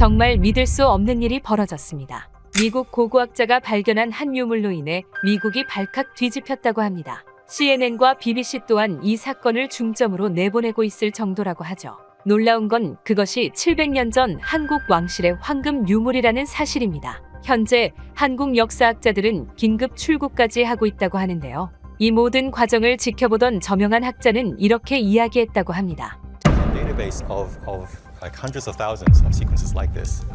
정말 믿을 수 없는 일이 벌어졌습니다. 미국 고고학자가 발견한 한 유물로 인해 미국이 발칵 뒤집혔다고 합니다. CNN과 BBC 또한 이 사건을 중점으로 내보내고 있을 정도라고 하죠. 놀라운 건 그것이 700년 전 한국 왕실의 황금 유물이라는 사실입니다. 현재 한국 역사학자들은 긴급 출구까지 하고 있다고 하는데요. 이 모든 과정을 지켜보던 저명한 학자는 이렇게 이야기했다고 합니다. Database of like hundreds of thousands of sequences like this.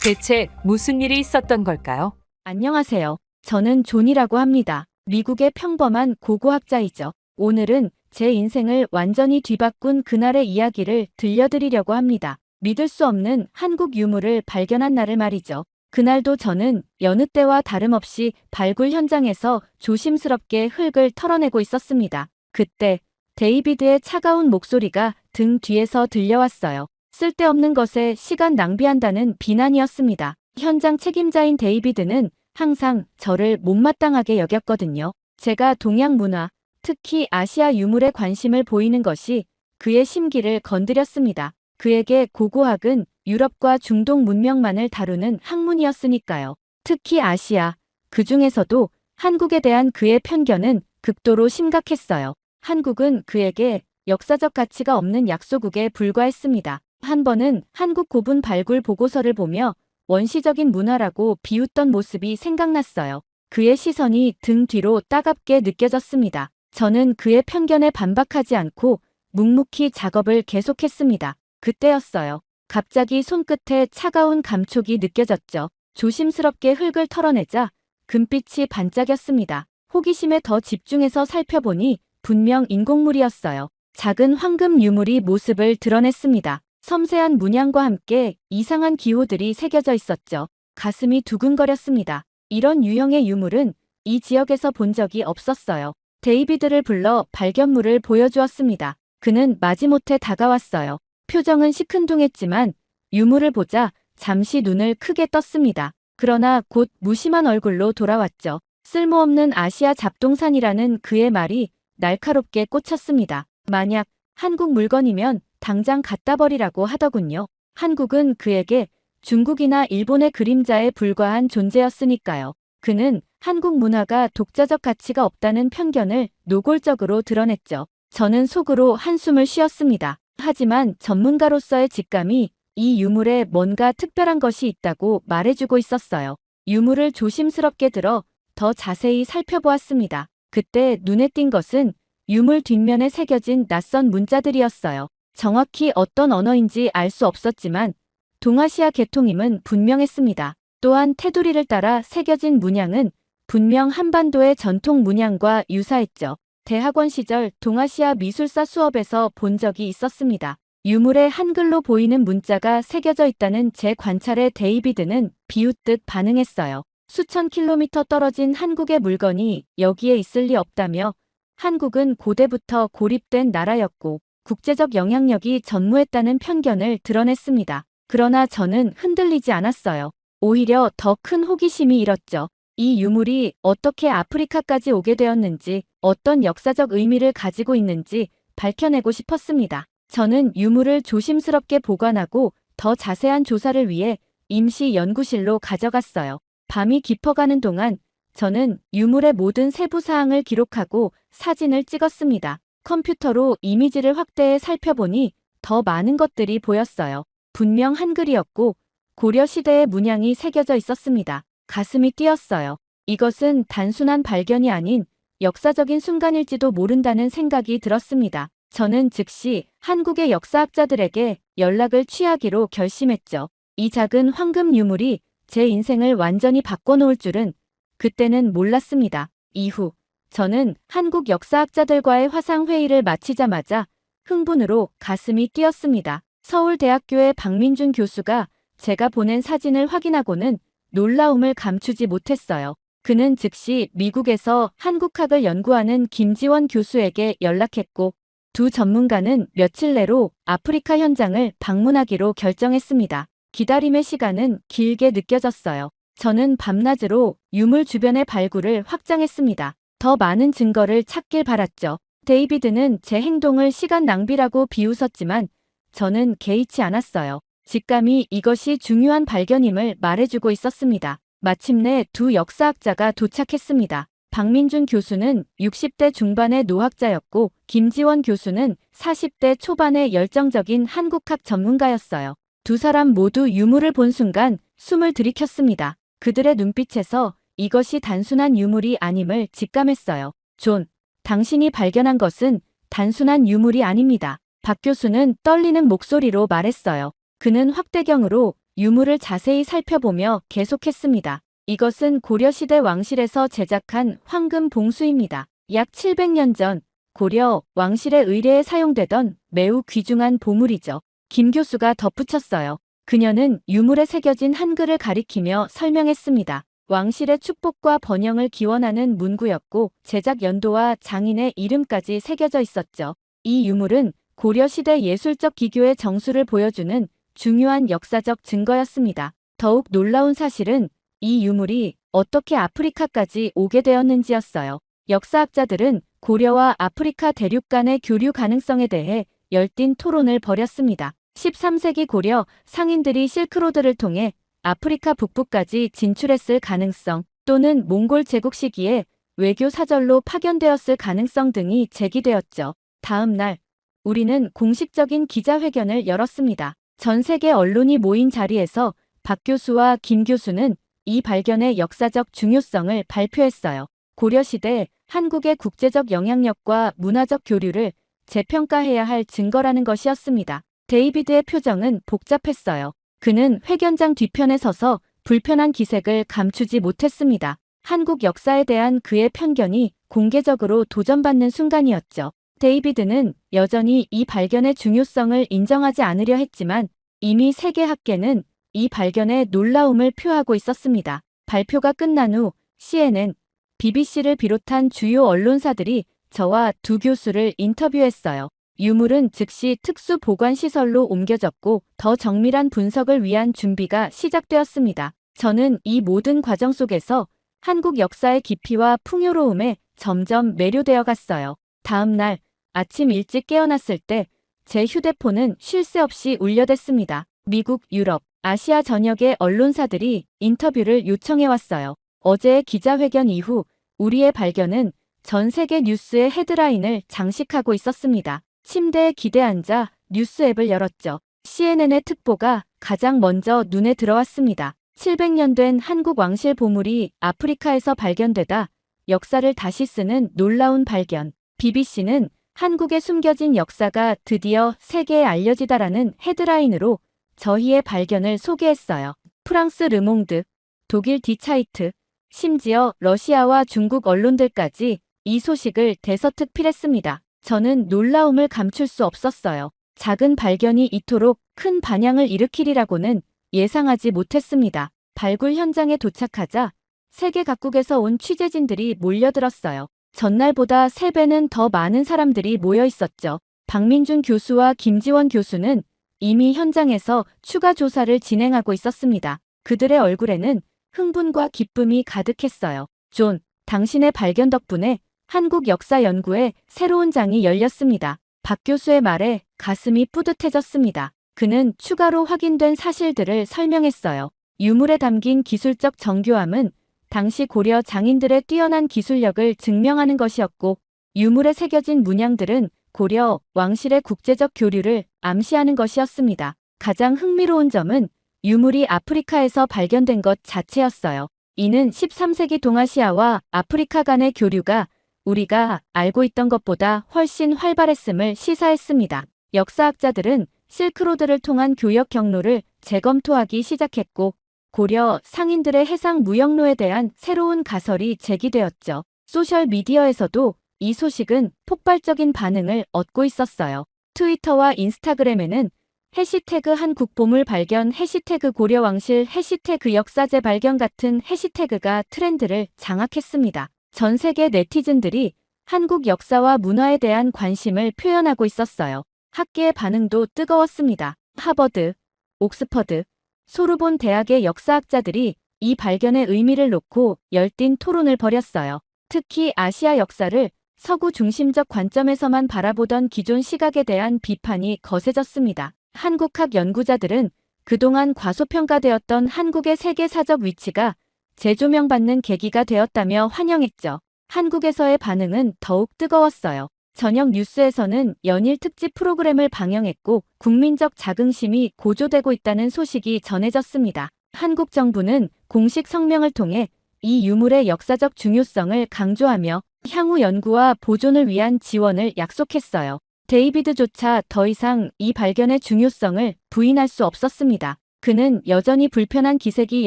대체 무슨 일이 있었던 걸까요? 안녕하세요. 저는 존이라고 합니다. 미국의 평범한 고고학자이죠. 오늘은 제 인생을 완전히 뒤바꾼 그날의 이야기를 들려드리려고 합니다. 믿을 수 없는 한국 유물을 발견한 날을 말이죠. 그날도 저는 여느 때와 다름없이 발굴 현장에서 조심스럽게 흙을 털어내고 있었습니다. 그때 데이비드의 차가운 목소리가 등 뒤에서 들려왔어요. 쓸데없는 것에 시간 낭비한다는 비난이었습니다. 현장 책임자인 데이비드는 항상 저를 못마땅하게 여겼거든요. 제가 동양 문화, 특히 아시아 유물에 관심을 보이는 것이 그의 심기를 건드렸습니다. 그에게 고고학은 유럽과 중동 문명만을 다루는 학문이었으니까요. 특히 아시아, 그 중에서도 한국에 대한 그의 편견은 극도로 심각했어요. 한국은 그에게 역사적 가치가 없는 약소국에 불과했습니다. 한 번은 한국 고분 발굴 보고서를 보며 원시적인 문화라고 비웃던 모습이 생각났어요. 그의 시선이 등 뒤로 따갑게 느껴졌습니다. 저는 그의 편견에 반박하지 않고 묵묵히 작업을 계속했습니다. 그때였어요. 갑자기 손끝에 차가운 감촉이 느껴졌죠. 조심스럽게 흙을 털어내자 금빛이 반짝였습니다. 호기심에 더 집중해서 살펴보니 분명 인공물이었어요. 작은 황금 유물이 모습을 드러냈습니다. 섬세한 문양과 함께 이상한 기호들이 새겨져 있었죠. 가슴이 두근거렸습니다. 이런 유형의 유물은 이 지역에서 본 적이 없었어요. 데이비드를 불러 발견물을 보여주었습니다. 그는 마지못해 다가왔어요. 표정은 시큰둥했지만 유물을 보자 잠시 눈을 크게 떴습니다. 그러나 곧 무심한 얼굴로 돌아왔죠. 쓸모없는 아시아 잡동산이라는 그의 말이 날카롭게 꽂혔습니다. 만약 한국 물건이면 당장 갖다 버리라고 하더군요. 한국은 그에게 중국이나 일본의 그림자에 불과한 존재였으니까요. 그는 한국 문화가 독자적 가치가 없다는 편견을 노골적으로 드러냈죠. 저는 속으로 한숨을 쉬었습니다. 하지만 전문가로서의 직감이 이 유물에 뭔가 특별한 것이 있다고 말해주고 있었어요. 유물을 조심스럽게 들어 더 자세히 살펴보았습니다. 그때 눈에 띈 것은 유물 뒷면에 새겨진 낯선 문자들이었어요. 정확히 어떤 언어인지 알 수 없었지만 동아시아 계통임은 분명했습니다. 또한 테두리를 따라 새겨진 문양은 분명 한반도의 전통 문양과 유사했죠. 대학원 시절 동아시아 미술사 수업에서 본 적이 있었습니다. 유물에 한글로 보이는 문자가 새겨져 있다는 제 관찰에 데이비드는 비웃듯 반응했어요. 수천 킬로미터 떨어진 한국의 물건이 여기에 있을 리 없다며 한국은 고대부터 고립된 나라였고 국제적 영향력이 전무했다는 편견을 드러냈습니다. 그러나 저는 흔들리지 않았어요. 오히려 더 큰 호기심이 일었죠. 이 유물이 어떻게 아프리카까지 오게 되었는지, 어떤 역사적 의미를 가지고 있는지 밝혀내고 싶었습니다. 저는 유물을 조심스럽게 보관하고 더 자세한 조사를 위해 임시 연구실로 가져갔어요. 밤이 깊어가는 동안 저는 유물의 모든 세부 사항을 기록하고 사진을 찍었습니다. 컴퓨터로 이미지를 확대해 살펴보니 더 많은 것들이 보였어요. 분명 한글이었고 고려 시대의 문양이 새겨져 있었습니다. 가슴이 뛰었어요. 이것은 단순한 발견이 아닌 역사적인 순간일지도 모른다는 생각이 들었습니다. 저는 즉시 한국의 역사학자들에게 연락을 취하기로 결심했죠. 이 작은 황금 유물이 제 인생을 완전히 바꿔놓을 줄은 그때는 몰랐습니다. 이후 저는 한국 역사학자들과의 화상회의를 마치자마자 흥분으로 가슴이 뛰었습니다. 서울대학교의 박민준 교수가 제가 보낸 사진을 확인하고는 놀라움을 감추지 못했어요. 그는 즉시 미국에서 한국학을 연구하는 김지원 교수에게 연락했고 두 전문가는 며칠 내로 아프리카 현장을 방문하기로 결정했습니다. 기다림의 시간은 길게 느껴졌어요. 저는 밤낮으로 유물 주변의 발굴을 확장했습니다. 더 많은 증거를 찾길 바랐죠. 데이비드는 제 행동을 시간 낭비라고 비웃었지만 저는 개의치 않았어요. 직감이 이것이 중요한 발견임을 말해주고 있었습니다. 마침내 두 역사학자가 도착했습니다. 박민준 교수는 60대 중반의 노학자였고 김지원 교수는 40대 초반의 열정적인 한국학 전문가였어요. 두 사람 모두 유물을 본 순간 숨을 들이켰습니다. 그들의 눈빛에서 이것이 단순한 유물이 아님을 직감했어요. 존, 당신이 발견한 것은 단순한 유물이 아닙니다. 박 교수는 떨리는 목소리로 말했어요. 그는 확대경으로 유물을 자세히 살펴보며 계속했습니다. 이것은 고려시대 왕실에서 제작한 황금 봉수입니다. 약 700년 전 고려 왕실의 의례에 사용되던 매우 귀중한 보물이죠. 김 교수가 덧붙였어요. 그녀는 유물에 새겨진 한글을 가리키며 설명했습니다. 왕실의 축복과 번영을 기원하는 문구였고 제작 연도와 장인의 이름까지 새겨져 있었죠. 이 유물은 고려시대 예술적 기교의 정수를 보여주는 중요한 역사적 증거였습니다. 더욱 놀라운 사실은 이 유물이 어떻게 아프리카까지 오게 되었는지였어요. 역사학자들은 고려와 아프리카 대륙 간의 교류 가능성에 대해 열띤 토론을 벌였습니다. 13세기 고려 상인들이 실크로드를 통해 아프리카 북부까지 진출했을 가능성 또는 몽골 제국 시기에 외교 사절로 파견되었을 가능성 등이 제기되었죠. 다음 날 우리는 공식적인 기자회견을 열었습니다. 전 세계 언론이 모인 자리에서 박 교수와 김 교수는 이 발견의 역사적 중요성을 발표했어요. 고려시대 한국의 국제적 영향력과 문화적 교류를 재평가해야 할 증거라는 것이었습니다. 데이비드의 표정은 복잡했어요. 그는 회견장 뒤편에 서서 불편한 기색을 감추지 못했습니다. 한국 역사에 대한 그의 편견이 공개적으로 도전받는 순간이었죠. 데이비드는 여전히 이 발견의 중요성을 인정하지 않으려 했지만 이미 세계학계는 이 발견의 놀라움을 표하고 있었습니다. 발표가 끝난 후 CNN, BBC를 비롯한 주요 언론사들이 저와 두 교수를 인터뷰했어요. 유물은 즉시 특수 보관시설로 옮겨졌고 더 정밀한 분석을 위한 준비가 시작되었습니다. 저는 이 모든 과정 속에서 한국 역사의 깊이와 풍요로움에 점점 매료되어 갔어요. 다음 날 아침 일찍 깨어났을 때 제 휴대폰은 쉴 새 없이 울려댔습니다. 미국, 유럽, 아시아 전역의 언론사들이 인터뷰를 요청해왔어요. 어제의 기자회견 이후 우리의 발견은 전 세계 뉴스의 헤드라인을 장식하고 있었습니다. 침대에 기대 앉아 뉴스 앱을 열었죠. CNN의 특보가 가장 먼저 눈에 들어왔습니다. 700년 된 한국 왕실 보물이 아프리카에서 발견되다 역사를 다시 쓰는 놀라운 발견. BBC는 한국의 숨겨진 역사가 드디어 세계에 알려지다라는 헤드라인으로 저희의 발견을 소개했어요. 프랑스 르몽드, 독일 디차이트, 심지어 러시아와 중국 언론들까지 이 소식을 대서특필했습니다. 저는 놀라움을 감출 수 없었어요. 작은 발견이 이토록 큰 반향을 일으키리라고는 예상하지 못했습니다. 발굴 현장에 도착하자 세계 각국에서 온 취재진들이 몰려들었어요. 전날보다 3배는 더 많은 사람들이 모여 있었죠. 박민준 교수와 김지원 교수는 이미 현장에서 추가 조사를 진행하고 있었습니다. 그들의 얼굴에는 흥분과 기쁨이 가득했어요. 존, 당신의 발견 덕분에 한국 역사 연구에 새로운 장이 열렸습니다. 박 교수의 말에 가슴이 뿌듯해졌습니다. 그는 추가로 확인된 사실들을 설명했어요. 유물에 담긴 기술적 정교함은 당시 고려 장인들의 뛰어난 기술력을 증명하는 것이었고 유물에 새겨진 문양들은 고려 왕실의 국제적 교류를 암시하는 것이었습니다. 가장 흥미로운 점은 유물이 아프리카에서 발견된 것 자체였어요. 이는 13세기 동아시아와 아프리카 간의 교류가 우리가 알고 있던 것보다 훨씬 활발했음을 시사했습니다. 역사학자들은 실크로드를 통한 교역 경로를 재검토하기 시작했고 고려 상인들의 해상 무역로에 대한 새로운 가설이 제기되었죠. 소셜미디어에서도 이 소식은 폭발적인 반응을 얻고 있었어요. 트위터와 인스타그램에는 해시태그 한국보물 발견, 해시태그 고려왕실, 해시태그 역사재 발견 같은 해시태그가 트렌드를 장악했습니다. 전 세계 네티즌들이 한국 역사와 문화에 대한 관심을 표현하고 있었어요. 학계의 반응도 뜨거웠습니다. 하버드, 옥스퍼드, 소르본 대학의 역사학자들이 이 발견의 의미를 놓고 열띤 토론을 벌였어요. 특히 아시아 역사를 서구 중심적 관점에서만 바라보던 기존 시각에 대한 비판이 거세졌습니다. 한국학 연구자들은 그동안 과소평가되었던 한국의 세계사적 위치가 재조명받는 계기가 되었다며 환영했죠. 한국에서의 반응은 더욱 뜨거웠어요. 저녁 뉴스에서는 연일 특집 프로그램을 방영했고 국민적 자긍심이 고조되고 있다는 소식이 전해졌습니다. 한국 정부는 공식 성명을 통해 이 유물의 역사적 중요성을 강조하며 향후 연구와 보존을 위한 지원을 약속했어요. 데이비드조차 더 이상 이 발견의 중요성을 부인할 수 없었습니다. 그는 여전히 불편한 기색이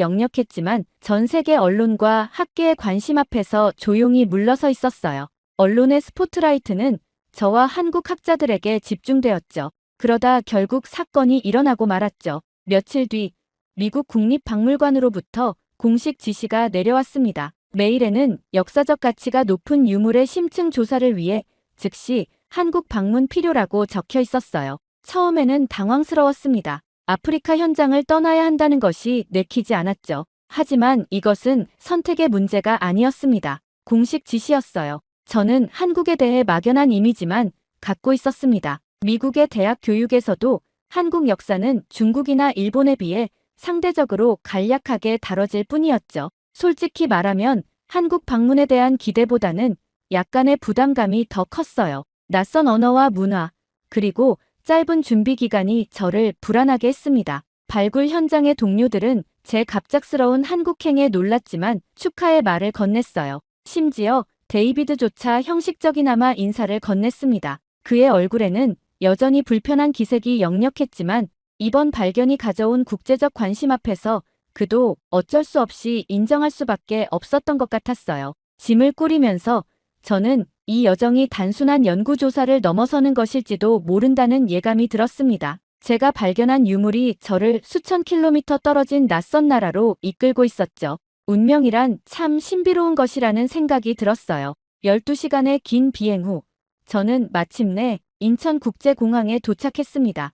역력했지만 전 세계 언론과 학계의 관심 앞에서 조용히 물러서 있었어요. 언론의 스포트라이트는 저와 한국 학자들에게 집중되었죠. 그러다 결국 사건이 일어나고 말았죠. 며칠 뒤 미국 국립박물관으로부터 공식 지시가 내려왔습니다. 메일에는 역사적 가치가 높은 유물의 심층 조사를 위해 즉시 한국 방문 필요라고 적혀 있었어요. 처음에는 당황스러웠습니다. 아프리카 현장을 떠나야 한다는 것이 내키지 않았죠. 하지만 이것은 선택의 문제가 아니었습니다. 공식 지시였어요. 저는 한국에 대해 막연한 이미지만 갖고 있었습니다. 미국의 대학 교육에서도 한국 역사는 중국이나 일본에 비해 상대적으로 간략하게 다뤄질 뿐이었죠. 솔직히 말하면 한국 방문에 대한 기대보다는 약간의 부담감이 더 컸어요. 낯선 언어와 문화, 그리고 짧은 준비 기간이 저를 불안하게 했습니다. 발굴 현장의 동료들은 제 갑작스러운 한국행에 놀랐지만 축하의 말을 건넸어요. 심지어 데이비드조차 형식적이나마 인사를 건넸습니다. 그의 얼굴에는 여전히 불편한 기색이 역력했지만 이번 발견이 가져온 국제적 관심 앞에서 그도 어쩔 수 없이 인정할 수밖에 없었던 것 같았어요. 짐을 꾸리면서 저는 이 여정이 단순한 연구조사를 넘어서는 것일지도 모른다는 예감이 들었습니다. 제가 발견한 유물이 저를 수천 킬로미터 떨어진 낯선 나라로 이끌고 있었죠. 운명이란 참 신비로운 것이라는 생각이 들었어요. 12시간의 긴 비행 후 저는 마침내 인천국제공항에 도착했습니다.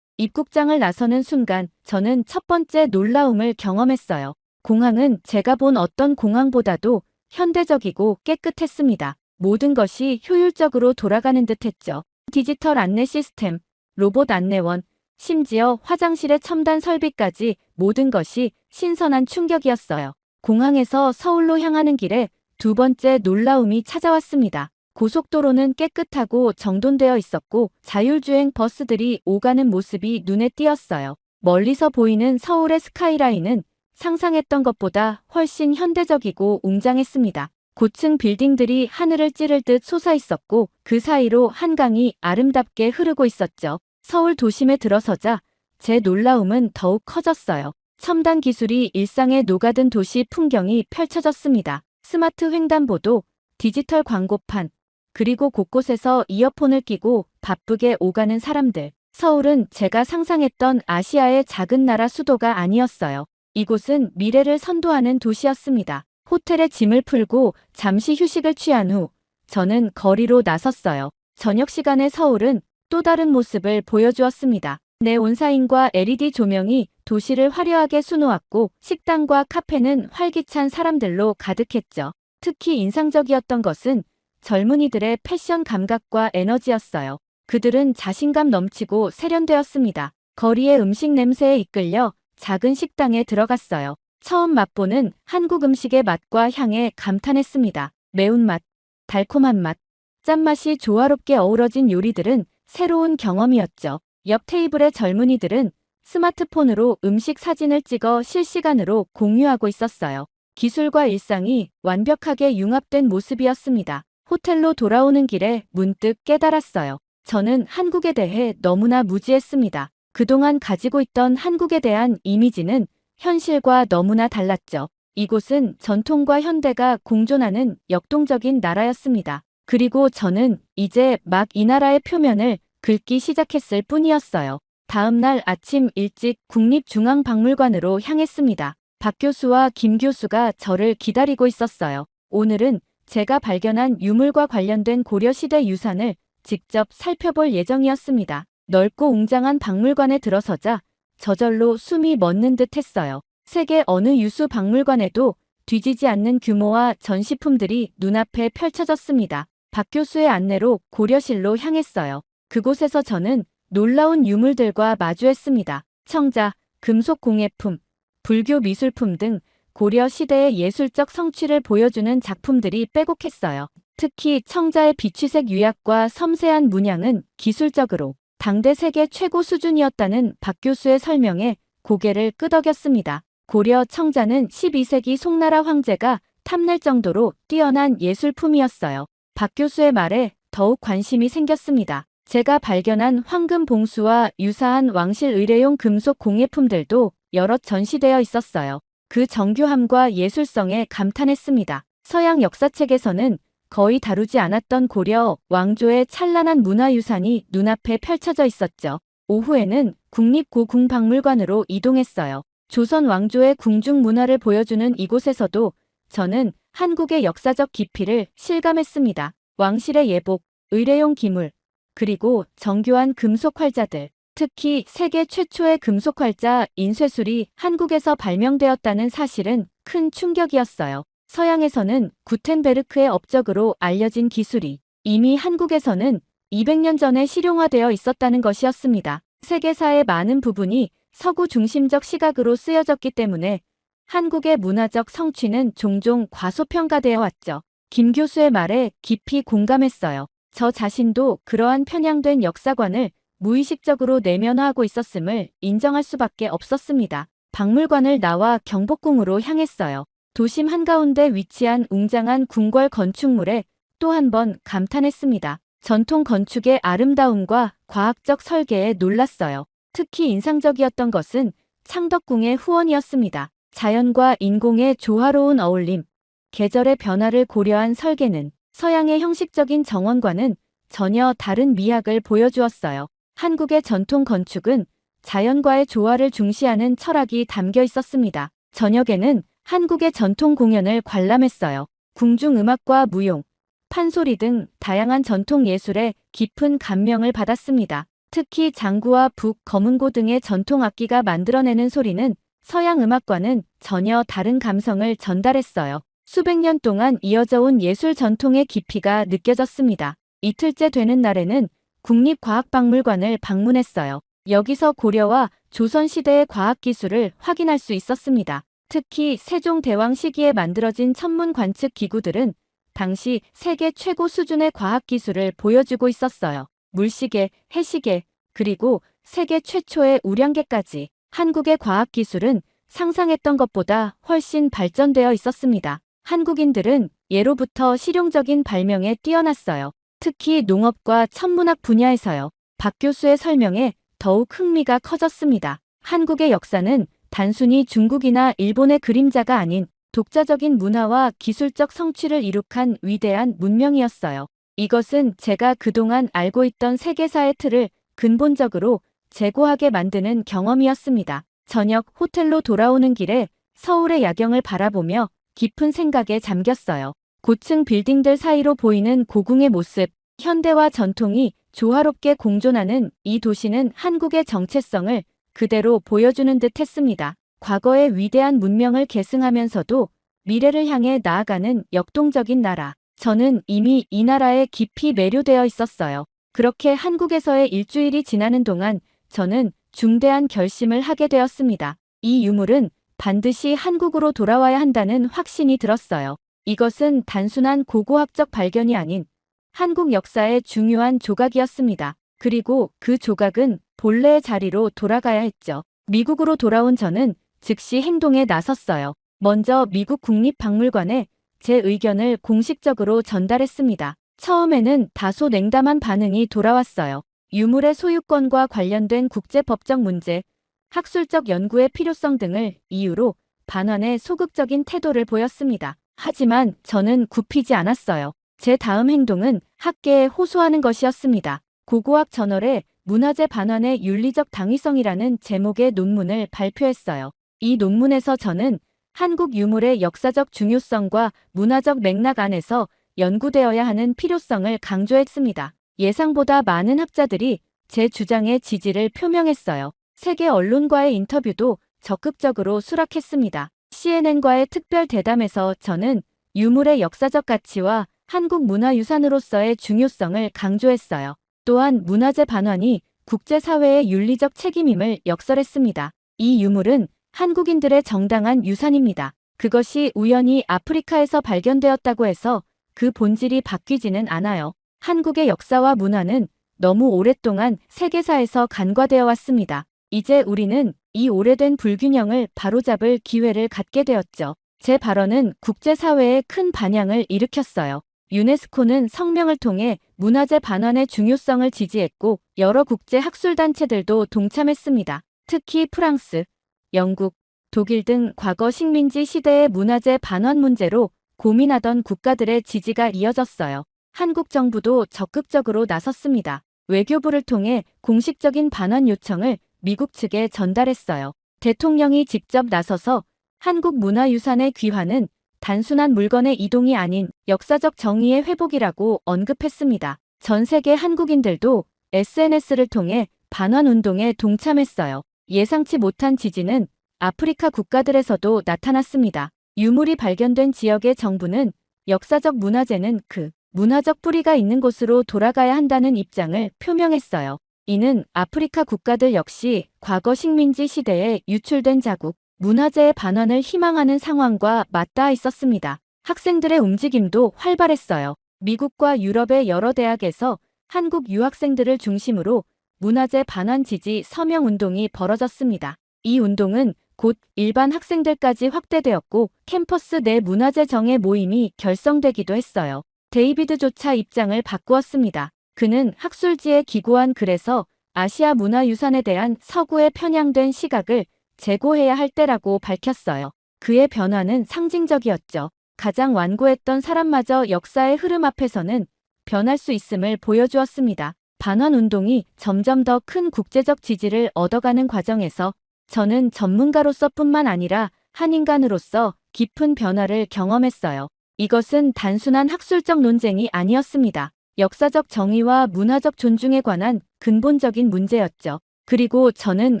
입국장을 나서는 순간 저는 첫 번째 놀라움을 경험했어요. 공항은 제가 본 어떤 공항보다도 현대적이고 깨끗했습니다. 모든 것이 효율적으로 돌아가는 듯했죠. 디지털 안내 시스템, 로봇 안내원, 심지어 화장실의 첨단 설비까지 모든 것이 신선한 충격이었어요. 공항에서 서울로 향하는 길에 두 번째 놀라움이 찾아왔습니다. 고속도로는 깨끗하고 정돈되어 있었고 자율주행 버스들이 오가는 모습이 눈에 띄었어요. 멀리서 보이는 서울의 스카이라인은 상상했던 것보다 훨씬 현대적이고 웅장했습니다. 고층 빌딩들이 하늘을 찌를 듯 솟아있었고 그 사이로 한강이 아름답게 흐르고 있었죠. 서울 도심에 들어서자 제 놀라움은 더욱 커졌어요. 첨단 기술이 일상에 녹아든 도시 풍경이 펼쳐졌습니다. 스마트 횡단보도, 디지털 광고판, 그리고 곳곳에서 이어폰을 끼고 바쁘게 오가는 사람들. 서울은 제가 상상했던 아시아의 작은 나라 수도가 아니었어요. 이곳은 미래를 선도하는 도시였습니다. 호텔에 짐을 풀고 잠시 휴식을 취한 후 저는 거리로 나섰어요. 저녁 시간의 서울은 또 다른 모습을 보여주었습니다. 네온사인과 LED 조명이 도시를 화려하게 수놓았고 식당과 카페는 활기찬 사람들로 가득했죠. 특히 인상적이었던 것은 젊은이들의 패션 감각과 에너지였어요. 그들은 자신감 넘치고 세련되었습니다. 거리의 음식 냄새에 이끌려 작은 식당에 들어갔어요. 처음 맛보는 한국 음식의 맛과 향에 감탄했습니다. 매운맛, 달콤한 맛, 짠맛이 조화롭게 어우러진 요리들은 새로운 경험이었죠. 옆 테이블의 젊은이들은 스마트폰으로 음식 사진을 찍어 실시간으로 공유하고 있었어요. 기술과 일상이 완벽하게 융합된 모습이었습니다. 호텔로 돌아오는 길에 문득 깨달았어요. 저는 한국에 대해 너무나 무지했습니다. 그동안 가지고 있던 한국에 대한 이미지는 현실과 너무나 달랐죠. 이곳은 전통과 현대가 공존하는 역동적인 나라였습니다. 그리고 저는 이제 막 이 나라의 표면을 긁기 시작했을 뿐이었어요. 다음 날 아침 일찍 국립중앙박물관으로 향했습니다. 박 교수와 김 교수가 저를 기다리고 있었어요. 오늘은 제가 발견한 유물과 관련된 고려시대 유산을 직접 살펴볼 예정이었습니다. 넓고 웅장한 박물관에 들어서자 저절로 숨이 멎는 듯 했어요. 세계 어느 유수 박물관에도 뒤지지 않는 규모와 전시품들이 눈앞에 펼쳐졌습니다. 박 교수의 안내로 고려실로 향했어요. 그곳에서 저는 놀라운 유물들과 마주했습니다. 청자, 금속 공예품, 불교 미술품 등 고려 시대의 예술적 성취를 보여주는 작품들이 빼곡했어요. 특히 청자의 비취색 유약과 섬세한 문양은 기술적으로 당대 세계 최고 수준이었다는 박 교수의 설명에 고개를 끄덕였습니다. 고려 청자는 12세기 송나라 황제가 탐낼 정도로 뛰어난 예술품이었어요. 박 교수의 말에 더욱 관심이 생겼습니다. 제가 발견한 황금 봉수와 유사한 왕실 의뢰용 금속 공예품들도 여럿 전시되어 있었어요. 그 정교함과 예술성에 감탄했습니다. 서양 역사책에서는 거의 다루지 않았던 고려 왕조의 찬란한 문화유산이 눈앞에 펼쳐져 있었죠. 오후에는 국립고궁박물관으로 이동했어요. 조선 왕조의 궁중 문화를 보여주는 이곳에서도 저는 한국의 역사적 깊이를 실감했습니다. 왕실의 예복, 의뢰용 기물, 그리고 정교한 금속 활자들, 특히 세계 최초의 금속 활자 인쇄술이 한국에서 발명되었다는 사실은 큰 충격이었어요. 서양에서는 구텐베르크의 업적으로 알려진 기술이 이미 한국에서는 200년 전에 실용화되어 있었다는 것이었습니다. 세계사의 많은 부분이 서구 중심적 시각으로 쓰여졌기 때문에 한국의 문화적 성취는 종종 과소평가되어 왔죠. 김 교수의 말에 깊이 공감했어요. 저 자신도 그러한 편향된 역사관을 무의식적으로 내면화하고 있었음을 인정할 수밖에 없었습니다. 박물관을 나와 경복궁으로 향했어요. 도심 한가운데 위치한 웅장한 궁궐 건축물에 또 한 번 감탄했습니다. 전통 건축의 아름다움과 과학적 설계에 놀랐어요. 특히 인상적이었던 것은 창덕궁의 후원이었습니다. 자연과 인공의 조화로운 어울림, 계절의 변화를 고려한 설계는 서양의 형식적인 정원과는 전혀 다른 미학을 보여주었어요. 한국의 전통 건축은 자연과의 조화를 중시하는 철학이 담겨 있었습니다. 저녁에는 한국의 전통 공연을 관람했어요. 궁중음악과 무용, 판소리 등 다양한 전통 예술에 깊은 감명을 받았습니다. 특히 장구와 북, 검은고 등의 전통 악기가 만들어내는 소리는 서양 음악과는 전혀 다른 감성을 전달했어요. 수백 년 동안 이어져 온 예술 전통의 깊이가 느껴졌습니다. 이틀째 되는 날에는 국립과학박물관을 방문했어요. 여기서 고려와 조선시대의 과학기술을 확인할 수 있었습니다. 특히 세종대왕 시기에 만들어진 천문 관측 기구들은 당시 세계 최고 수준의 과학기술을 보여주고 있었어요. 물시계, 해시계, 그리고 세계 최초의 우량계까지 한국의 과학기술은 상상했던 것보다 훨씬 발전되어 있었습니다. 한국인들은 예로부터 실용적인 발명에 뛰어났어요. 특히 농업과 천문학 분야에서요. 박 교수의 설명에 더욱 흥미가 커졌습니다. 한국의 역사는 단순히 중국이나 일본의 그림자가 아닌 독자적인 문화와 기술적 성취를 이룩한 위대한 문명이었어요. 이것은 제가 그동안 알고 있던 세계사의 틀을 근본적으로 재고하게 만드는 경험이었습니다. 저녁 호텔로 돌아오는 길에 서울의 야경을 바라보며 깊은 생각에 잠겼어요. 고층 빌딩들 사이로 보이는 고궁의 모습, 현대와 전통이 조화롭게 공존하는 이 도시는 한국의 정체성을 그대로 보여주는 듯 했습니다. 과거의 위대한 문명을 계승하면서도 미래를 향해 나아가는 역동적인 나라. 저는 이미 이 나라에 깊이 매료되어 있었어요. 그렇게 한국에서의 일주일이 지나는 동안 저는 중대한 결심을 하게 되었습니다. 이 유물은 반드시 한국으로 돌아와야 한다는 확신이 들었어요. 이것은 단순한 고고학적 발견이 아닌 한국 역사의 중요한 조각이었습니다. 그리고 그 조각은 본래의 자리로 돌아가야 했죠. 미국으로 돌아온 저는 즉시 행동에 나섰어요. 먼저 미국 국립박물관에 제 의견을 공식적으로 전달했습니다. 처음에는 다소 냉담한 반응이 돌아왔어요. 유물의 소유권과 관련된 국제법적 문제, 학술적 연구의 필요성 등을 이유로 반환에 소극적인 태도를 보였습니다. 하지만 저는 굽히지 않았어요. 제 다음 행동은 학계에 호소하는 것이었습니다. 고고학 저널에 문화재 반환의 윤리적 당위성이라는 제목의 논문을 발표했어요. 이 논문에서 저는 한국 유물의 역사적 중요성과 문화적 맥락 안에서 연구되어야 하는 필요성을 강조했습니다. 예상보다 많은 학자들이 제 주장에 지지를 표명했어요. 세계 언론과의 인터뷰도 적극적으로 수락했습니다. CNN과의 특별 대담에서 저는 유물의 역사적 가치와 한국 문화유산으로서의 중요성을 강조했어요. 또한 문화재 반환이 국제사회의 윤리적 책임임을 역설했습니다. 이 유물은 한국인들의 정당한 유산입니다. 그것이 우연히 아프리카에서 발견되었다고 해서 그 본질이 바뀌지는 않아요. 한국의 역사와 문화는 너무 오랫동안 세계사에서 간과되어 왔습니다. 이제 우리는 이 오래된 불균형을 바로잡을 기회를 갖게 되었죠. 제 발언은 국제사회에 큰 반향을 일으켰어요. 유네스코는 성명을 통해 문화재 반환의 중요성을 지지했고 여러 국제 학술단체들도 동참했습니다. 특히 프랑스, 영국, 독일 등 과거 식민지 시대의 문화재 반환 문제로 고민하던 국가들의 지지가 이어졌어요. 한국 정부도 적극적으로 나섰습니다. 외교부를 통해 공식적인 반환 요청을 미국 측에 전달했어요. 대통령이 직접 나서서 한국 문화유산의 귀환은 단순한 물건의 이동이 아닌 역사적 정의의 회복이라고 언급했습니다. 전 세계 한국인들도 SNS를 통해 반환 운동에 동참했어요. 예상치 못한 지지는 아프리카 국가들에서도 나타났습니다. 유물이 발견된 지역의 정부는 역사적 문화재는 그 문화적 뿌리가 있는 곳으로 돌아가야 한다는 입장을 표명했어요. 이는 아프리카 국가들 역시 과거 식민지 시대에 유출된 자국, 문화재의 반환을 희망하는 상황과 맞닿아 있었습니다. 학생들의 움직임도 활발했어요. 미국과 유럽의 여러 대학에서 한국 유학생들을 중심으로 문화재 반환 지지 서명 운동이 벌어졌습니다. 이 운동은 곧 일반 학생들까지 확대되었고 캠퍼스 내 문화재 정의 모임이 결성되기도 했어요. 데이비드조차 입장을 바꾸었습니다. 그는 학술지에 기고한 글에서 아시아 문화유산에 대한 서구의 편향된 시각을 재고해야 할 때라고 밝혔어요. 그의 변화는 상징적이었죠. 가장 완고했던 사람마저 역사의 흐름 앞에서는 변할 수 있음을 보여주었습니다. 반환운동이 점점 더 큰 국제적 지지를 얻어가는 과정에서 저는 전문가로서뿐만 아니라 한 인간으로서 깊은 변화를 경험했어요. 이것은 단순한 학술적 논쟁이 아니었습니다. 역사적 정의와 문화적 존중에 관한 근본적인 문제였죠. 그리고 저는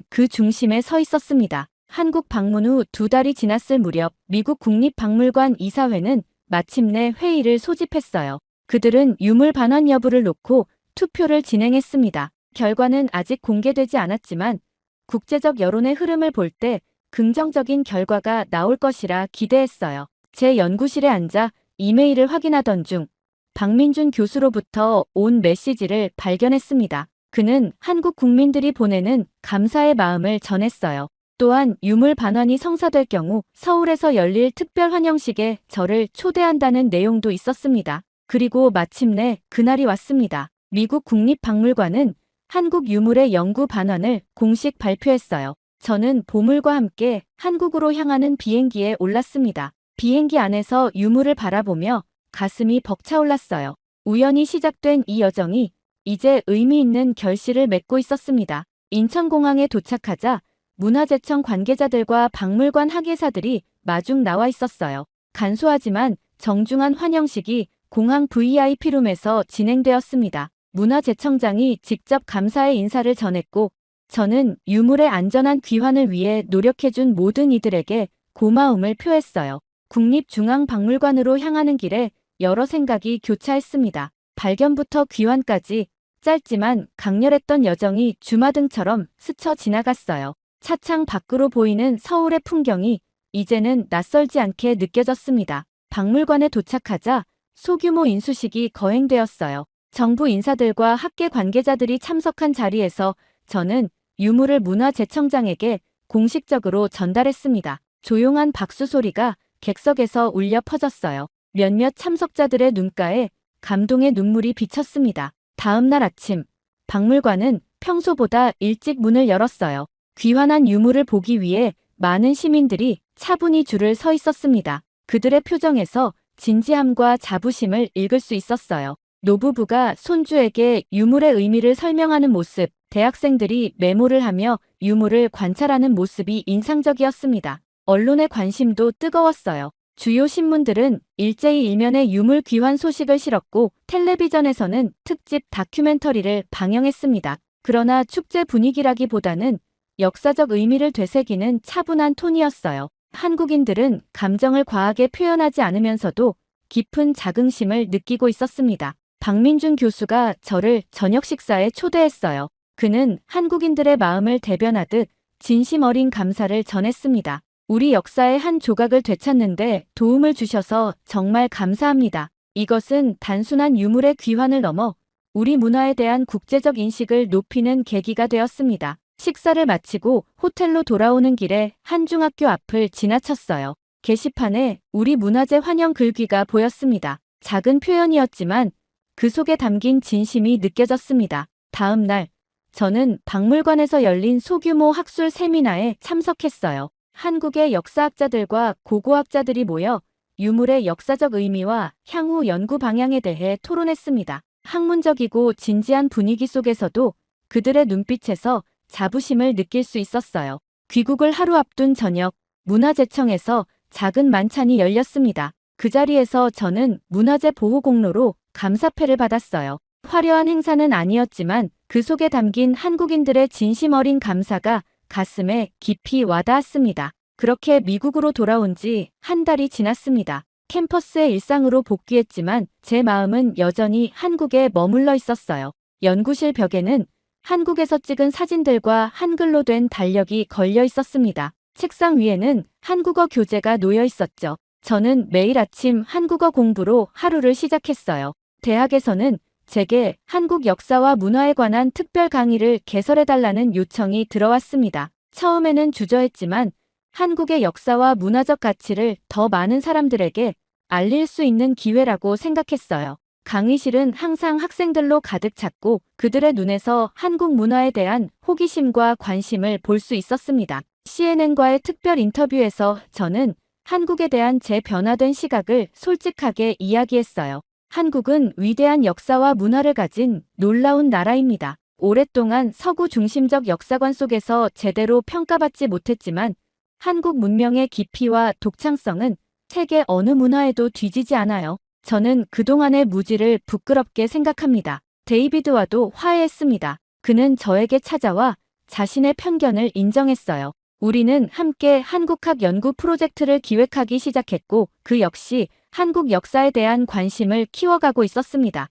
그 중심에 서 있었습니다. 한국 방문 후 2달이 지났을 무렵 미국 국립박물관 이사회는 마침내 회의를 소집했어요. 그들은 유물 반환 여부를 놓고 투표를 진행했습니다. 결과는 아직 공개되지 않았지만 국제적 여론의 흐름을 볼 때 긍정적인 결과가 나올 것이라 기대했어요. 제 연구실에 앉아 이메일을 확인하던 중 박민준 교수로부터 온 메시지를 발견했습니다. 그는 한국 국민들이 보내는 감사의 마음을 전했어요. 또한 유물 반환이 성사될 경우 서울에서 열릴 특별 환영식에 저를 초대한다는 내용도 있었습니다. 그리고 마침내 그날이 왔습니다. 미국 국립박물관은 한국 유물의 영구 반환을 공식 발표했어요. 저는 보물과 함께 한국으로 향하는 비행기에 올랐습니다. 비행기 안에서 유물을 바라보며 가슴이 벅차올랐어요. 우연히 시작된 이 여정이 이제 의미 있는 결실을 맺고 있었습니다. 인천공항에 도착하자 문화재청 관계자들과 박물관 학예사들이 마중 나와 있었어요. 간소하지만 정중한 환영식이 공항 VIP룸에서 진행되었습니다. 문화재청장이 직접 감사의 인사를 전했고 저는 유물의 안전한 귀환을 위해 노력해준 모든 이들에게 고마움을 표했어요. 국립중앙박물관으로 향하는 길에 여러 생각이 교차했습니다. 발견부터 귀환까지 짧지만 강렬했던 여정이 주마등처럼 스쳐 지나갔어요. 차창 밖으로 보이는 서울의 풍경이 이제는 낯설지 않게 느껴졌습니다. 박물관에 도착하자 소규모 인수식이 거행되었어요. 정부 인사들과 학계 관계자들이 참석한 자리에서 저는 유물을 문화재청장에게 공식적으로 전달했습니다. 조용한 박수 소리가 객석에서 울려 퍼졌어요. 몇몇 참석자들의 눈가에 감동의 눈물이 비쳤습니다. 다음 날 아침, 박물관은 평소보다 일찍 문을 열었어요. 귀환한 유물을 보기 위해 많은 시민들이 차분히 줄을 서 있었습니다. 그들의 표정에서 진지함과 자부심을 읽을 수 있었어요. 노부부가 손주에게 유물의 의미를 설명하는 모습, 대학생들이 메모를 하며 유물을 관찰하는 모습이 인상적이었습니다. 언론의 관심도 뜨거웠어요. 주요 신문들은 일제히 일면에 유물 귀환 소식을 실었고 텔레비전에서는 특집 다큐멘터리를 방영했습니다. 그러나 축제 분위기라기보다는 역사적 의미를 되새기는 차분한 톤이었어요. 한국인들은 감정을 과하게 표현하지 않으면서도 깊은 자긍심을 느끼고 있었습니다. 박민준 교수가 저를 저녁 식사에 초대했어요. 그는 한국인들의 마음을 대변하듯 진심 어린 감사를 전했습니다. 우리 역사의 한 조각을 되찾는데 도움을 주셔서 정말 감사합니다. 이것은 단순한 유물의 귀환을 넘어 우리 문화에 대한 국제적 인식을 높이는 계기가 되었습니다. 식사를 마치고 호텔로 돌아오는 길에 한 중학교 앞을 지나쳤어요. 게시판에 우리 문화재 환영 글귀가 보였습니다. 작은 표현이었지만 그 속에 담긴 진심이 느껴졌습니다. 다음 날, 저는 박물관에서 열린 소규모 학술 세미나에 참석했어요. 한국의 역사학자들과 고고학자들이 모여 유물의 역사적 의미와 향후 연구 방향에 대해 토론했습니다. 학문적이고 진지한 분위기 속에서도 그들의 눈빛에서 자부심을 느낄 수 있었어요. 귀국을 하루 앞둔 저녁, 문화재청에서 작은 만찬이 열렸습니다. 그 자리에서 저는 문화재 보호 공로로 감사패를 받았어요. 화려한 행사는 아니었지만 그 속에 담긴 한국인들의 진심 어린 감사가 가슴에 깊이 와닿았습니다. 그렇게 미국으로 돌아온 지 한 달이 지났습니다. 캠퍼스의 일상으로 복귀했지만 제 마음은 여전히 한국에 머물러 있었어요. 연구실 벽에는 한국에서 찍은 사진들과 한글로 된 달력이 걸려 있었습니다. 책상 위에는 한국어 교재가 놓여 있었죠. 저는 매일 아침 한국어 공부로 하루를 시작했어요. 대학에서는 제게 한국 역사와 문화에 관한 특별 강의를 개설해달라는 요청이 들어왔습니다. 처음에는 주저했지만 한국의 역사와 문화적 가치를 더 많은 사람들에게 알릴 수 있는 기회라고 생각했어요. 강의실은 항상 학생들로 가득 찼고 그들의 눈에서 한국 문화에 대한 호기심과 관심을 볼 수 있었습니다. CNN과의 특별 인터뷰에서 저는 한국에 대한 제 변화된 시각을 솔직하게 이야기했어요. 한국은 위대한 역사와 문화를 가진 놀라운 나라입니다. 오랫동안 서구 중심적 역사관 속에서 제대로 평가받지 못했지만 한국 문명의 깊이와 독창성은 세계 어느 문화에도 뒤지지 않아요. 저는 그동안의 무지를 부끄럽게 생각합니다. 데이비드와도 화해했습니다. 그는 저에게 찾아와 자신의 편견을 인정했어요. 우리는 함께 한국학 연구 프로젝트를 기획하기 시작했고 그 역시 한국 역사에 대한 관심을 키워가고 있었습니다.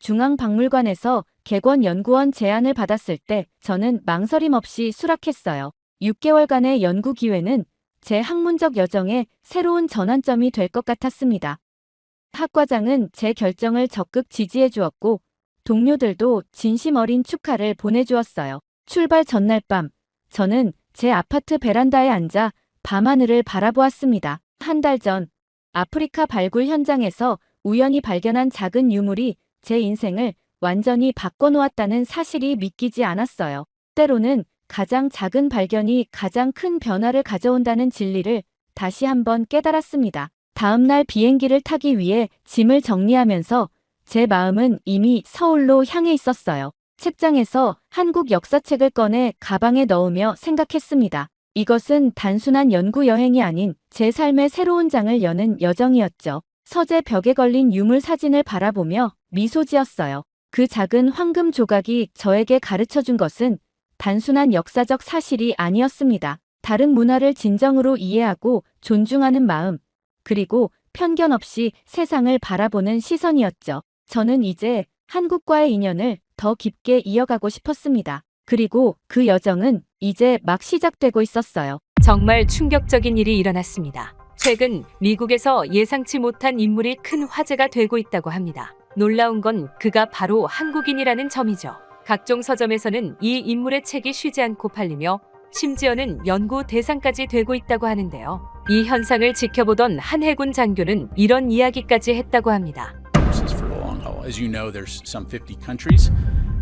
한국국립중앙박물관에서 객원연구원 제안을 받았을 때 저는 망설임 없이 수락했어요. 6개월간의 연구 기회는 제 학문적 여정의 새로운 전환점이 될 것 같았습니다. 학과장은 제 결정을 적극 지지해 주었고 동료들도 진심 어린 축하를 보내주었어요. 출발 전날 밤, 저는 제 아파트 베란다에 앉아 밤하늘을 바라보았습니다. 한 달 전, 아프리카 발굴 현장에서 우연히 발견한 작은 유물이 제 인생을 완전히 바꿔놓았다는 사실이 믿기지 않았어요. 때로는 가장 작은 발견이 가장 큰 변화를 가져온다는 진리를 다시 한번 깨달았습니다. 다음 날 비행기를 타기 위해 짐을 정리하면서 제 마음은 이미 서울로 향해 있었어요. 책장에서 한국 역사책을 꺼내 가방에 넣으며 생각했습니다. 이것은 단순한 연구 여행이 아닌 제 삶의 새로운 장을 여는 여정이었죠. 서재 벽에 걸린 유물 사진을 바라보며 미소 지었어요. 그 작은 황금 조각이 저에게 가르쳐준 것은 단순한 역사적 사실이 아니었습니다. 다른 문화를 진정으로 이해하고 존중하는 마음, 그리고 편견 없이 세상을 바라보는 시선이었죠. 저는 이제 한국과의 인연을 더 깊게 이어가고 싶었습니다. 그리고 그 여정은 이제 막 시작되고 있었어요. 정말 충격적인 일이 일어났습니다. 최근 미국에서 예상치 못한 인물이 큰 화제가 되고 있다고 합니다. 놀라운 건 그가 바로 한국인이라는 점이죠. 각종 서점에서는 이 인물의 책이 쉬지 않고 팔리며 심지어는 연구 대상까지 되고 있다고 하는데요. 이 현상을 지켜보던 한 해군 장교는 이런 이야기까지 했다고 합니다. For the long haul. As you know, there's some 50 countries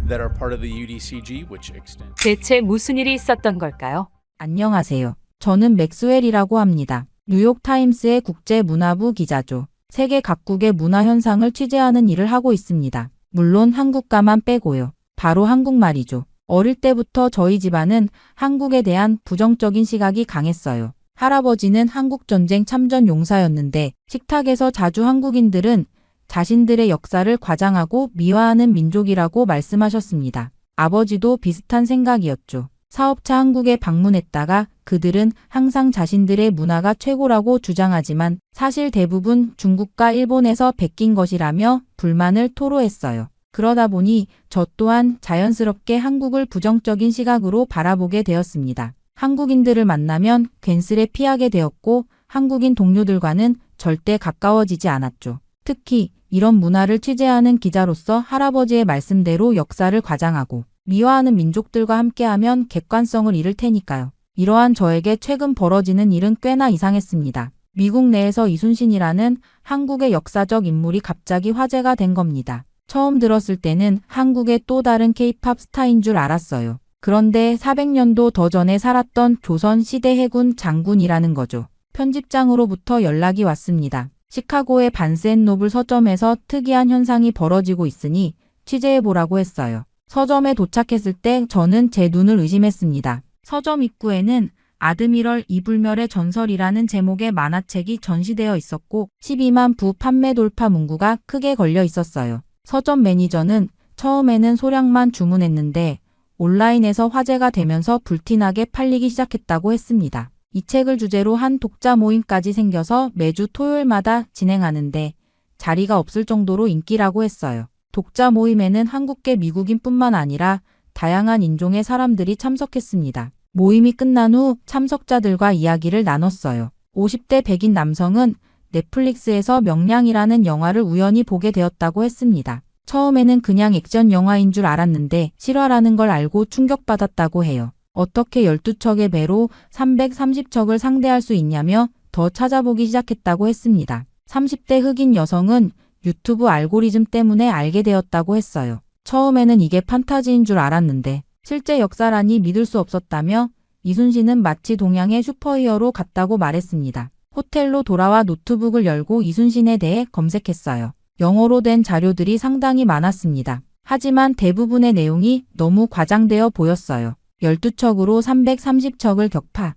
that are part of the UDCG, which extend. 대체 무슨 일이 있었던 걸까요? 안녕하세요. 저는 맥스웰이라고 합니다. 뉴욕타임스의 국제문화부 기자죠. 세계 각국의 문화 현상을 취재하는 일을 하고 있습니다. 물론 한국가만 빼고요. 바로 한국말이죠. 어릴 때부터 저희 집안은 한국에 대한 부정적인 시각이 강했어요. 할아버지는 한국전쟁 참전 용사였는데 식탁에서 자주 한국인들은 자신들의 역사를 과장하고 미화하는 민족이라고 말씀하셨습니다. 아버지도 비슷한 생각이었죠. 사업차 한국에 방문했다가 그들은 항상 자신들의 문화가 최고라고 주장하지만 사실 대부분 중국과 일본에서 베낀 것이라며 불만을 토로했어요. 그러다 보니 저 또한 자연스럽게 한국을 부정적인 시각으로 바라보게 되었습니다. 한국인들을 만나면 괜스레 피하게 되었고 한국인 동료들과는 절대 가까워지지 않았죠. 특히 이런 문화를 취재하는 기자로서 할아버지의 말씀대로 역사를 과장하고 미화하는 민족들과 함께하면 객관성을 잃을 테니까요. 이러한 저에게 최근 벌어지는 일은 꽤나 이상했습니다. 미국 내에서 이순신이라는 한국의 역사적 인물이 갑자기 화제가 된 겁니다. 처음 들었을 때는 한국의 또 다른 K-팝 스타인 줄 알았어요. 그런데 400년도 더 전에 살았던 조선시대 해군 장군이라는 거죠. 편집장으로부터 연락이 왔습니다. 시카고의 반스앤노블 서점에서 특이한 현상이 벌어지고 있으니 취재해보라고 했어요. 서점에 도착했을 때 저는 제 눈을 의심했습니다. 서점 입구에는 아드미럴 이불멸의 전설이라는 제목의 만화책이 전시되어 있었고 12만 부 판매 돌파 문구가 크게 걸려 있었어요. 서점 매니저는 처음에는 소량만 주문했는데 온라인에서 화제가 되면서 불티나게 팔리기 시작했다고 했습니다. 이 책을 주제로 한 독자 모임까지 생겨서 매주 토요일마다 진행하는데 자리가 없을 정도로 인기라고 했어요. 독자 모임에는 한국계 미국인뿐만 아니라 다양한 인종의 사람들이 참석했습니다. 모임이 끝난 후 참석자들과 이야기를 나눴어요. 50대 백인 남성은 넷플릭스에서 명량이라는 영화를 우연히 보게 되었다고 했습니다. 처음에는 그냥 액션 영화인 줄 알았는데 실화라는 걸 알고 충격받았다고 해요. 어떻게 12척의 배로 330척을 상대할 수 있냐며 더 찾아보기 시작했다고 했습니다. 30대 흑인 여성은 유튜브 알고리즘 때문에 알게 되었다고 했어요. 처음에는 이게 판타지인 줄 알았는데 실제 역사라니 믿을 수 없었다며 이순신은 마치 동양의 슈퍼히어로 같다고 말했습니다. 호텔로 돌아와 노트북을 열고 이순신에 대해 검색했어요. 영어로 된 자료들이 상당히 많았습니다. 하지만 대부분의 내용이 너무 과장되어 보였어요. 12척으로 330척을 격파,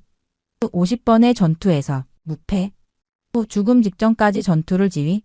50번의 전투에서 무패, 죽음 직전까지 전투를 지휘,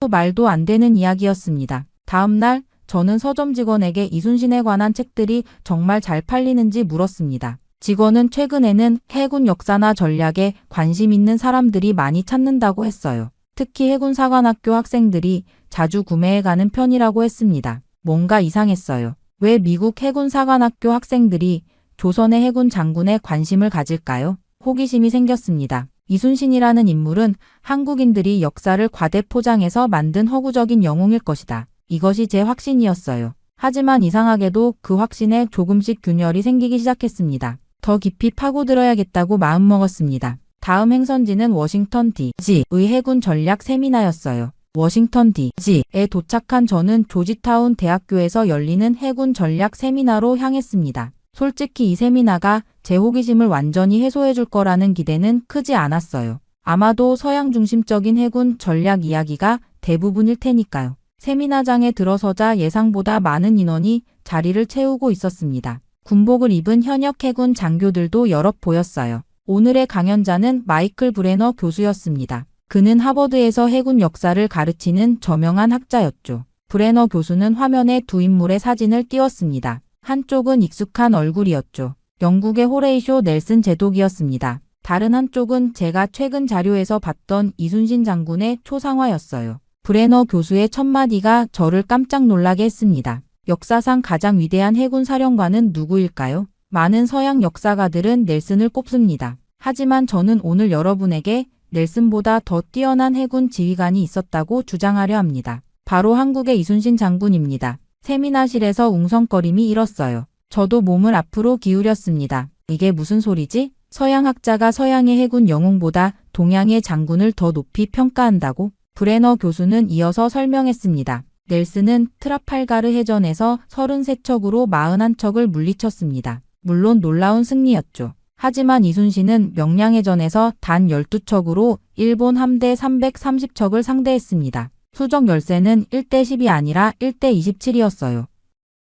말도 안 되는 이야기였습니다. 다음 날 저는 서점 직원에게 이순신에 관한 책들이 정말 잘 팔리는지 물었습니다. 직원은 최근에는 해군 역사나 전략에 관심 있는 사람들이 많이 찾는다고 했어요. 특히 해군사관학교 학생들이 자주 구매해가는 편이라고 했습니다. 뭔가 이상했어요. 왜 미국 해군사관학교 학생들이 조선의 해군 장군에 관심을 가질까요? 호기심이 생겼습니다. 이순신이라는 인물은 한국인들이 역사를 과대 포장해서 만든 허구적인 영웅일 것이다. 이것이 제 확신이었어요. 하지만 이상하게도 그 확신에 조금씩 균열이 생기기 시작했습니다. 더 깊이 파고들어야겠다고 마음먹었습니다. 다음 행선지는 워싱턴 D.C.의 해군 전략 세미나였어요. 워싱턴 D.C.에 도착한 저는 조지타운 대학교에서 열리는 해군 전략 세미나로 향했습니다. 솔직히 이 세미나가 제 호기심을 완전히 해소해줄 거라는 기대는 크지 않았어요. 아마도 서양 중심적인 해군 전략 이야기가 대부분일 테니까요. 세미나장에 들어서자 예상보다 많은 인원이 자리를 채우고 있었습니다. 군복을 입은 현역 해군 장교들도 여럿 보였어요. 오늘의 강연자는 마이클 브레너 교수였습니다. 그는 하버드에서 해군 역사를 가르치는 저명한 학자였죠. 브레너 교수는 화면에 두 인물의 사진을 띄웠습니다. 한쪽은 익숙한 얼굴이었죠. 영국의 호레이쇼 넬슨 제독이었습니다. 다른 한쪽은 제가 최근 자료에서 봤던 이순신 장군의 초상화였어요. 브레너 교수의 첫마디가 저를 깜짝 놀라게 했습니다. 역사상 가장 위대한 해군 사령관은 누구일까요? 많은 서양 역사가들은 넬슨을 꼽습니다. 하지만 저는 오늘 여러분에게 넬슨보다 더 뛰어난 해군 지휘관이 있었다고 주장하려 합니다. 바로 한국의 이순신 장군입니다. 세미나실에서 웅성거림이 일었어요. 저도 몸을 앞으로 기울였습니다. 이게 무슨 소리지? 서양 학자가 서양의 해군 영웅보다 동양의 장군을 더 높이 평가한다고? 브레너 교수는 이어서 설명했습니다. 넬슨은 트라팔가르 해전에서 33척으로 41척을 물리쳤습니다. 물론 놀라운 승리였죠. 하지만 이순신은 명량해전에서 단 12척으로 일본 함대 330척을 상대했습니다. 수적 열세는 1대 10이 아니라 1대 27이었어요.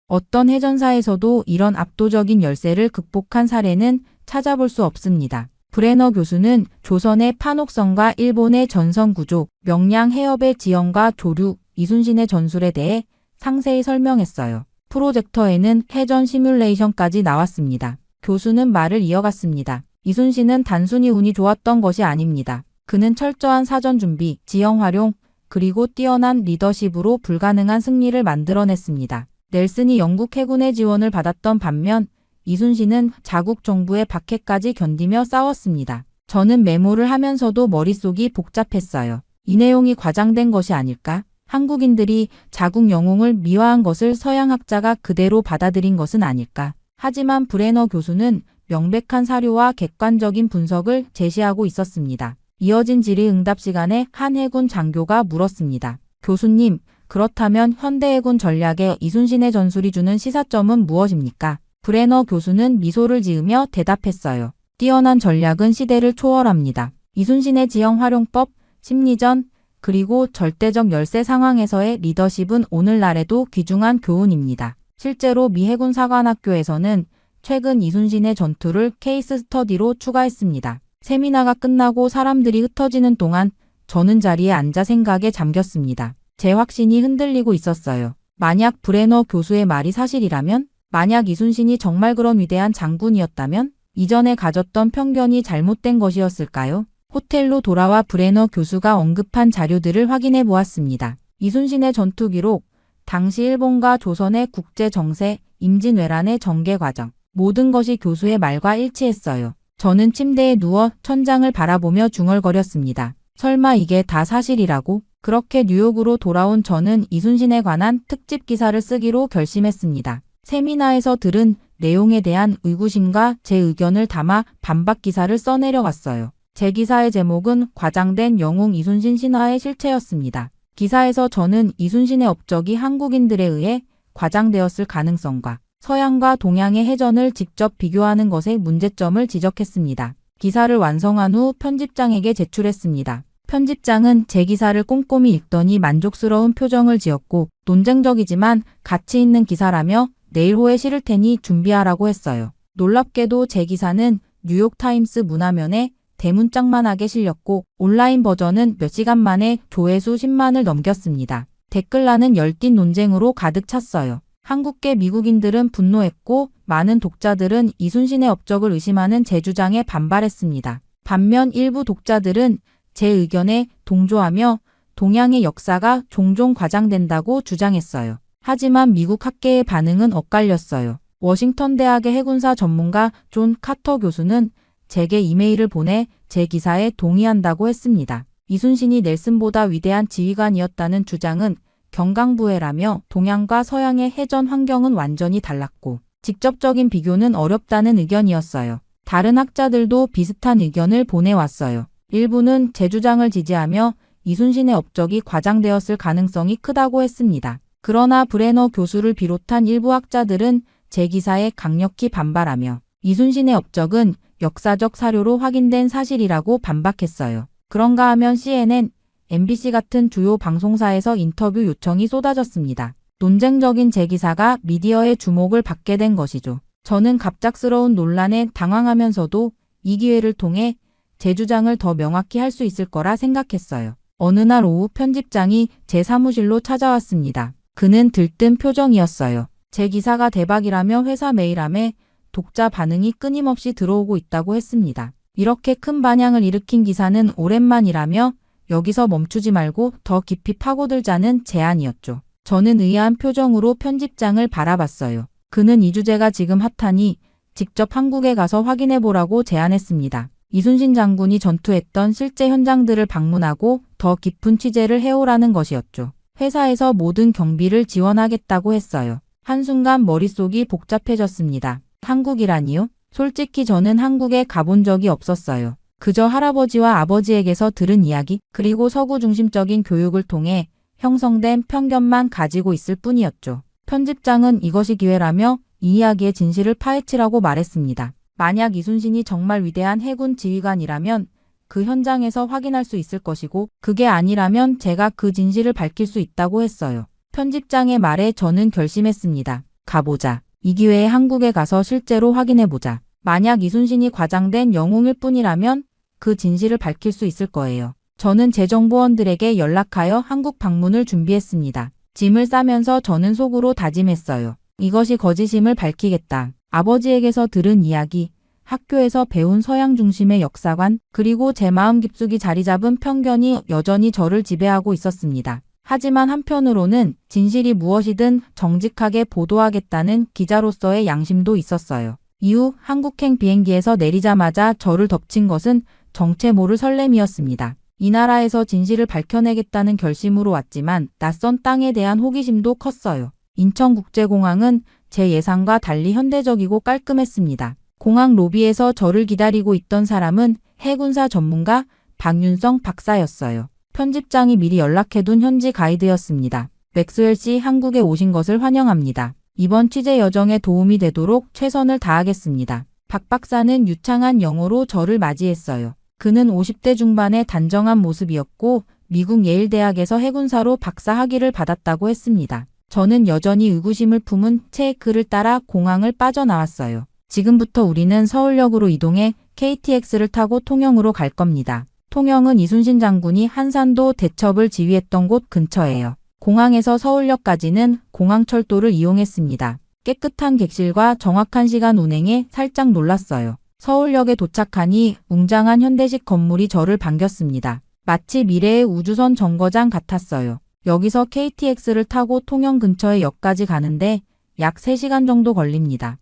어떤 해전사에서도 이런 압도적인 열세를 극복한 사례는 찾아볼 수 없습니다. 브레너 교수는 조선의 판옥선과 일본의 전선 구조, 명량 해협의 지형과 조류, 이순신의 전술에 대해 상세히 설명했어요. 프로젝터에는 해전 시뮬레이션까지 나왔습니다. 교수는 말을 이어갔습니다. 이순신은 단순히 운이 좋았던 것이 아닙니다. 그는 철저한 사전 준비, 지형 활용, 그리고 뛰어난 리더십으로 불가능한 승리를 만들어냈습니다. 넬슨이 영국 해군의 지원을 받았던 반면 이순신은 자국 정부의 박해까지 견디며 싸웠습니다. 저는 메모를 하면서도 머릿속이 복잡했어요. 이 내용이 과장된 것이 아닐까? 한국인들이 자국 영웅을 미화한 것을 서양 학자가 그대로 받아들인 것은 아닐까? 하지만 브레너 교수는 명백한 사료와 객관적인 분석을 제시하고 있었습니다. 이어진 질의응답 시간에 한 해군 장교가 물었습니다. 교수님, 그렇다면 현대해군 전략에 이순신의 전술이 주는 시사점은 무엇입니까? 브레너 교수는 미소를 지으며 대답했어요. 뛰어난 전략은 시대를 초월합니다. 이순신의 지형 활용법, 심리전, 그리고 절대적 열세 상황에서의 리더십은 오늘날에도 귀중한 교훈입니다. 실제로 미 해군 사관학교에서는 최근 이순신의 전투를 케이스 스터디로 추가했습니다. 세미나가 끝나고 사람들이 흩어지는 동안 저는 자리에 앉아 생각에 잠겼습니다. 제 확신이 흔들리고 있었어요. 만약 브레너 교수의 말이 사실이라면, 만약 이순신이 정말 그런 위대한 장군이었다면, 이전에 가졌던 편견이 잘못된 것이었을까요? 호텔로 돌아와 브레너 교수가 언급한 자료들을 확인해 보았습니다. 이순신의 전투 기록, 당시 일본과 조선의 국제 정세, 임진왜란의 전개 과정, 모든 것이 교수의 말과 일치했어요. 저는 침대에 누워 천장을 바라보며 중얼거렸습니다. 설마 이게 다 사실이라고? 그렇게 뉴욕으로 돌아온 저는 이순신에 관한 특집 기사를 쓰기로 결심했습니다. 세미나에서 들은 내용에 대한 의구심과 제 의견을 담아 반박 기사를 써내려갔어요. 제 기사의 제목은 과장된 영웅 이순신 신화의 실체였습니다. 기사에서 저는 이순신의 업적이 한국인들에 의해 과장되었을 가능성과 서양과 동양의 해전을 직접 비교하는 것의 문제점을 지적했습니다. 기사를 완성한 후 편집장에게 제출했습니다. 편집장은 제 기사를 꼼꼼히 읽더니 만족스러운 표정을 지었고 논쟁적이지만 가치 있는 기사라며 내일호에 실을 테니 준비하라고 했어요. 놀랍게도 제 기사는 뉴욕타임스 문화면에 대문짝만하게 실렸고 온라인 버전은 몇 시간 만에 조회수 10만을 넘겼습니다. 댓글란은 열띤 논쟁으로 가득 찼어요. 한국계 미국인들은 분노했고 많은 독자들은 이순신의 업적을 의심하는 제 주장에 반발했습니다. 반면 일부 독자들은 제 의견에 동조하며 동양의 역사가 종종 과장된다고 주장했어요. 하지만 미국 학계의 반응은 엇갈렸어요. 워싱턴 대학의 해군사 전문가 존 카터 교수는 제게 이메일을 보내 제 기사에 동의한다고 했습니다. 이순신이 넬슨보다 위대한 지휘관이었다는 주장은 경강부회라며 동양과 서양의 해전 환경은 완전히 달랐고 직접적인 비교는 어렵다는 의견이었어요. 다른 학자들도 비슷한 의견을 보내왔어요. 일부는 제 주장을 지지하며 이순신의 업적이 과장되었을 가능성이 크다고 했습니다. 그러나 브레너 교수를 비롯한 일부 학자들은 제 기사에 강력히 반발하며 이순신의 업적은 역사적 사료로 확인된 사실이라고 반박했어요. 그런가 하면 CNN, MBC 같은 주요 방송사에서 인터뷰 요청이 쏟아졌습니다. 논쟁적인 제 기사가 미디어의 주목을 받게 된 것이죠. 저는 갑작스러운 논란에 당황하면서도 이 기회를 통해 제 주장을 더 명확히 할 수 있을 거라 생각했어요. 어느 날 오후 편집장이 제 사무실로 찾아왔습니다. 그는 들뜬 표정이었어요. 제 기사가 대박이라며 회사 메일함에 독자 반응이 끊임없이 들어오고 있다고 했습니다. 이렇게 큰 반향을 일으킨 기사는 오랜만이라며 여기서 멈추지 말고 더 깊이 파고들자는 제안이었죠. 저는 의아한 표정으로 편집장을 바라봤어요. 그는 이 주제가 지금 핫하니 직접 한국에 가서 확인해보라고 제안했습니다. 이순신 장군이 전투했던 실제 현장들을 방문하고 더 깊은 취재를 해오라는 것이었죠. 회사에서 모든 경비를 지원하겠다고 했어요. 한순간 머릿속이 복잡해졌습니다. 한국이라니요? 솔직히 저는 한국에 가본 적이 없었어요. 그저 할아버지와 아버지에게서 들은 이야기, 그리고 서구 중심적인 교육을 통해 형성된 편견만 가지고 있을 뿐이었죠. 편집장은 이것이 기회라며 이 이야기의 진실을 파헤치라고 말했습니다. 만약 이순신이 정말 위대한 해군 지휘관이라면 그 현장에서 확인할 수 있을 것이고 그게 아니라면 제가 그 진실을 밝힐 수 있다고 했어요. 편집장의 말에 저는 결심했습니다. 가보자. 이 기회에 한국에 가서 실제로 확인해보자. 만약 이순신이 과장된 영웅일 뿐이라면 그 진실을 밝힐 수 있을 거예요. 저는 제 정보원들에게 연락하여 한국 방문을 준비했습니다. 짐을 싸면서 저는 속으로 다짐했어요. 이것이 거짓임을 밝히겠다. 아버지에게서 들은 이야기, 학교에서 배운 서양 중심의 역사관, 그리고 제 마음 깊숙이 자리 잡은 편견이 여전히 저를 지배하고 있었습니다. 하지만 한편으로는 진실이 무엇이든 정직하게 보도하겠다는 기자로서의 양심도 있었어요. 이후 한국행 비행기에서 내리자마자 저를 덮친 것은 정체 모를 설렘이었습니다. 이 나라에서 진실을 밝혀내겠다는 결심으로 왔지만 낯선 땅에 대한 호기심도 컸어요. 인천국제공항은 제 예상과 달리 현대적이고 깔끔했습니다. 공항 로비에서 저를 기다리고 있던 사람은 해군사 전문가 박윤성 박사였어요. 편집장이 미리 연락해둔 현지 가이드였습니다. 맥스웰 씨, 한국에 오신 것을 환영합니다. 이번 취재 여정에 도움이 되도록 최선을 다하겠습니다. 박 박사는 유창한 영어로 저를 맞이했어요. 그는 50대 중반의 단정한 모습이었고 미국 예일대학에서 해군사로 박사 학위를 받았다고 했습니다. 저는 여전히 의구심을 품은 채 그를 따라 공항을 빠져나왔어요. 지금부터 우리는 서울역으로 이동해 KTX를 타고 통영으로 갈 겁니다. 통영은 이순신 장군이 한산도 대첩을 지휘했던 곳 근처예요. 공항에서 서울역까지는 공항철도를 이용했습니다. 깨끗한 객실과 정확한 시간 운행에 살짝 놀랐어요. 서울역에 도착하니 웅장한 현대식 건물이 저를 반겼습니다. 마치 미래의 우주선 정거장 같았어요. 여기서 KTX를 타고 통영 근처의 역까지 가는데 약 3시간 정도 걸립니다.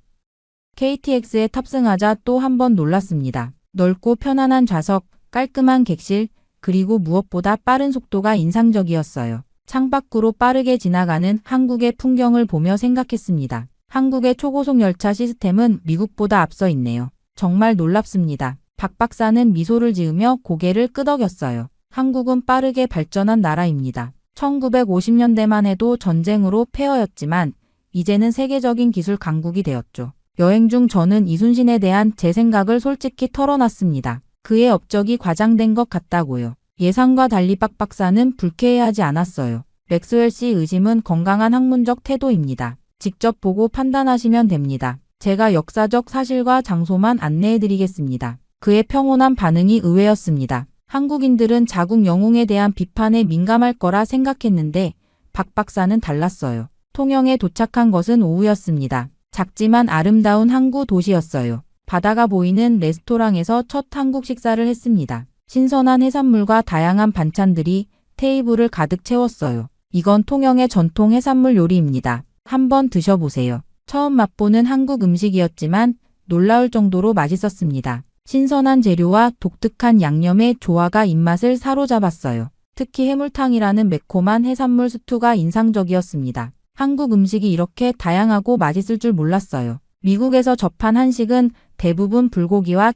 KTX에 탑승하자 또 한 번 놀랐습니다. 넓고 편안한 좌석, 깔끔한 객실, 그리고 무엇보다 빠른 속도가 인상적이었어요. 창밖으로 빠르게 지나가는 한국의 풍경을 보며 생각했습니다. 한국의 초고속 열차 시스템은 미국보다 앞서 있네요. 정말 놀랍습니다. 박 박사는 미소를 지으며 고개를 끄덕였어요. 한국은 빠르게 발전한 나라입니다. 1950년대만 해도 전쟁으로 폐허였지만 이제는 세계적인 기술 강국이 되었죠. 여행 중 저는 이순신에 대한 제 생각을 솔직히 털어놨습니다. 그의 업적이 과장된 것 같다고요. 예상과 달리 박 박사는 불쾌해하지 않았어요. 맥스웰 씨 의심은 건강한 학문적 태도입니다. 직접 보고 판단하시면 됩니다. 제가 역사적 사실과 장소만 안내해드리겠습니다. 그의 평온한 반응이 의외였습니다. 한국인들은 자국 영웅에 대한 비판에 민감할 거라 생각했는데 박 박사는 달랐어요. 통영에 도착한 것은 오후였습니다. 작지만 아름다운 항구 도시였어요. 바다가 보이는 레스토랑에서 첫 한국 식사를 했습니다. 신선한 해산물과 다양한 반찬들이 테이블을 가득 채웠어요. 이건 통영의 전통 해산물 요리입니다. 한번 드셔보세요. 처음 맛보는 한국 음식이었지만 놀라울 정도로 맛있었습니다. 신선한 재료와 독특한 양념의 조화가 입맛을 사로잡았어요. 특히 해물탕이라는 매콤한 해산물 스튜가 인상적이었습니다. 한국 음식이 이렇게 다양하고 맛있을 줄 몰랐어요. 미국에서 접한 한식은 대부분 불고기와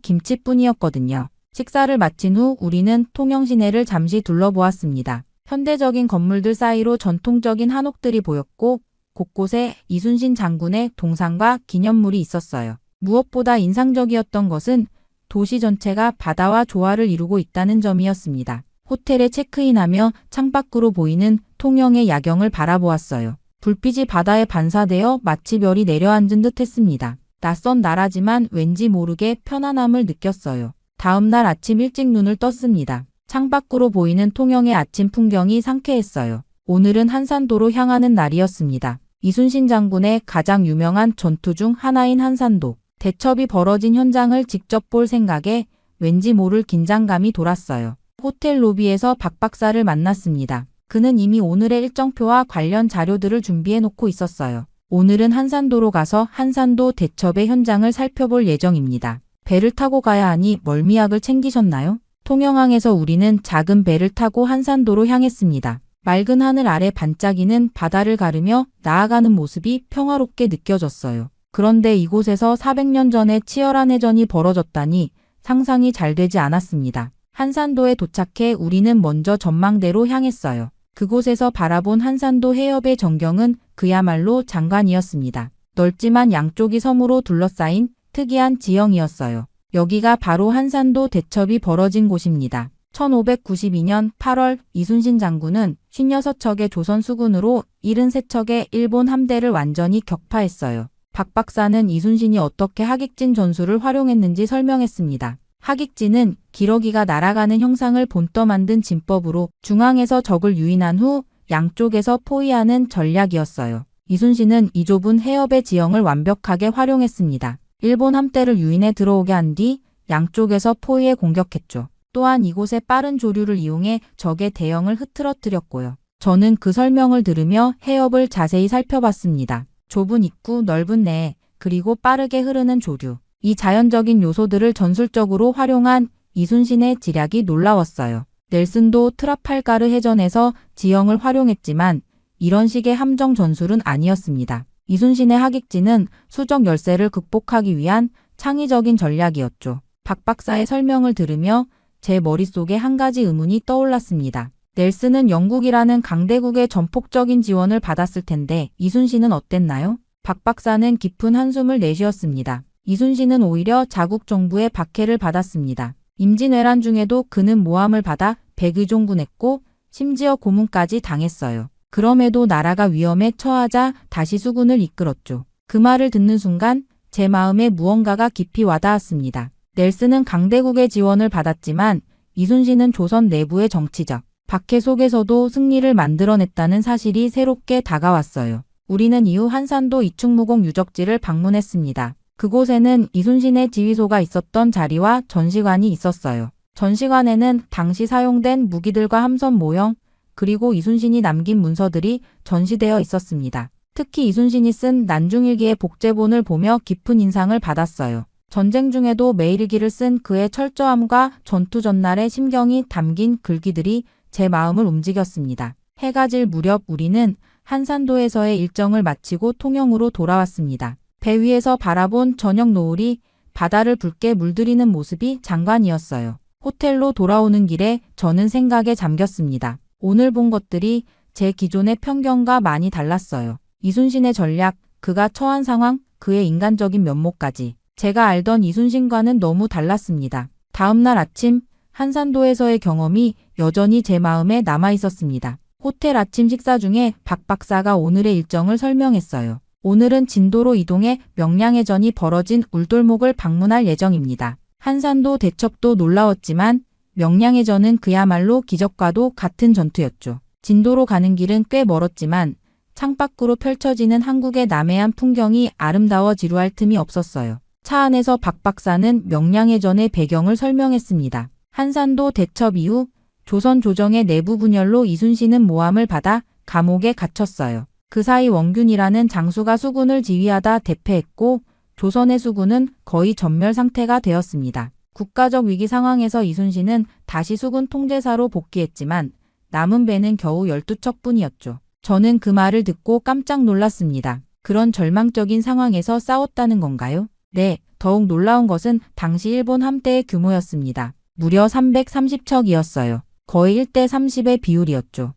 김치뿐이었거든요. 식사를 마친 후 우리는 통영 시내를 잠시 둘러보았습니다. 현대적인 건물들 사이로 전통적인 한옥들이 보였고 곳곳에 이순신 장군의 동상과 기념물이 있었어요. 무엇보다 인상적이었던 것은 도시 전체가 바다와 조화를 이루고 있다는 점이었습니다. 호텔에 체크인하며 창밖으로 보이는 통영의 야경을 바라보았어요. 불빛이 바다에 반사되어 마치 별이 내려앉은 듯 했습니다. 낯선 나라지만 왠지 모르게 편안함을 느꼈어요. 다음 날 아침 일찍 눈을 떴습니다. 창밖으로 보이는 통영의 아침 풍경이 상쾌했어요. 오늘은 한산도로 향하는 날이었습니다. 이순신 장군의 가장 유명한 전투 중 하나인 한산도. 대첩이 벌어진 현장을 직접 볼 생각에 왠지 모를 긴장감이 돌았어요. 호텔 로비에서 박 박사를 만났습니다. 그는 이미 오늘의 일정표와 관련 자료들을 준비해 놓고 있었어요. 오늘은 한산도로 가서 한산도 대첩의 현장을 살펴볼 예정입니다. 배를 타고 가야 하니 멀미약을 챙기셨나요? 통영항에서 우리는 작은 배를 타고 한산도로 향했습니다. 맑은 하늘 아래 반짝이는 바다를 가르며 나아가는 모습이 평화롭게 느껴졌어요. 그런데 이곳에서 400년 전에 치열한 해전이 벌어졌다니 상상이 잘 되지 않았습니다. 한산도에 도착해 우리는 먼저 전망대로 향했어요. 그곳에서 바라본 한산도 해협의 전경은 그야말로 장관이었습니다. 넓지만 양쪽이 섬으로 둘러싸인 특이한 지형이었어요. 여기가 바로 한산도 대첩이 벌어진 곳입니다. 1592년 8월 이순신 장군은 56척의 조선 수군으로 73척의 일본 함대를 완전히 격파했어요. 박 박사는 이순신이 어떻게 하객진 전술을 활용했는지 설명했습니다. 하객진은 기러기가 날아가는 형상을 본떠 만든 진법으로 중앙에서 적을 유인한 후 양쪽에서 포위하는 전략이었어요. 이순신은 이 좁은 해협의 지형을 완벽하게 활용했습니다. 일본 함대를 유인해 들어오게 한 뒤 양쪽에서 포위해 공격했죠. 또한 이곳의 빠른 조류를 이용해 적의 대형을 흐트러뜨렸고요. 저는 그 설명을 들으며 해협을 자세히 살펴봤습니다. 좁은 입구, 넓은 내, 그리고 빠르게 흐르는 조류. 이 자연적인 요소들을 전술적으로 활용한 이순신의 지략이 놀라웠어요. 넬슨도 트라팔가르 해전에서 지형을 활용했지만 이런 식의 함정 전술은 아니었습니다. 이순신의 하객진은 수적 열세를 극복하기 위한 창의적인 전략이었죠. 박 박사의 설명을 들으며 제 머릿속에 한 가지 의문이 떠올랐습니다. 넬슨은 영국이라는 강대국의 전폭적인 지원을 받았을 텐데 이순신은 어땠나요? 박 박사는 깊은 한숨을 내쉬었습니다. 이순신은 오히려 자국 정부의 박해를 받았습니다. 임진왜란 중에도 그는 모함을 받아 백의종군했고 심지어 고문까지 당했어요. 그럼에도 나라가 위험에 처하자 다시 수군을 이끌었죠. 그 말을 듣는 순간 제 마음에 무언가가 깊이 와닿았습니다. 넬슨은 강대국의 지원을 받았지만 이순신은 조선 내부의 정치적 박해 속에서도 승리를 만들어냈다는 사실이 새롭게 다가왔어요. 우리는 이후 한산도 이충무공 유적지를 방문했습니다. 그곳에는 이순신의 지휘소가 있었던 자리와 전시관이 있었어요. 전시관에는 당시 사용된 무기들과 함선 모형, 그리고 이순신이 남긴 문서들이 전시되어 있었습니다. 특히 이순신이 쓴 난중일기의 복제본을 보며 깊은 인상을 받았어요. 전쟁 중에도 매일일기를 쓴 그의 철저함과 전투 전날의 심경이 담긴 글귀들이 제 마음을 움직였습니다. 해가 질 무렵 우리는 한산도에서의 일정을 마치고 통영으로 돌아왔습니다. 배 위에서 바라본 저녁 노을이 바다를 붉게 물들이는 모습이 장관이었어요. 호텔로 돌아오는 길에 저는 생각에 잠겼습니다. 오늘 본 것들이 제 기존의 편견과 많이 달랐어요. 이순신의 전략, 그가 처한 상황, 그의 인간적인 면모까지. 제가 알던 이순신과는 너무 달랐습니다. 다음 날 아침 한산도에서의 경험이 여전히 제 마음에 남아 있었습니다. 호텔 아침 식사 중에 박 박사가 오늘의 일정을 설명했어요. 오늘은 진도로 이동해 명량해전이 벌어진 울돌목을 방문할 예정입니다. 한산도 대첩도 놀라웠지만 명량해전은 그야말로 기적과도 같은 전투였죠. 진도로 가는 길은 꽤 멀었지만 창밖으로 펼쳐지는 한국의 남해안 풍경이 아름다워 지루할 틈이 없었어요. 차 안에서 박 박사는 명량해전의 배경을 설명했습니다. 한산도 대첩 이후 조선 조정의 내부 분열로 이순신은 모함을 받아 감옥에 갇혔어요. 그 사이 원균이라는 장수가 수군을 지휘하다 대패했고 조선의 수군은 거의 전멸 상태가 되었습니다. 국가적 위기 상황에서 이순신은 다시 수군 통제사로 복귀했지만 남은 배는 겨우 12척뿐이었죠. 저는 그 말을 듣고 깜짝 놀랐습니다. 그런 절망적인 상황에서 싸웠다는 건가요? 네, 더욱 놀라운 것은 당시 일본 함대의 규모였습니다. 무려 330척이었어요. 거의 1대 30의 비율이었죠.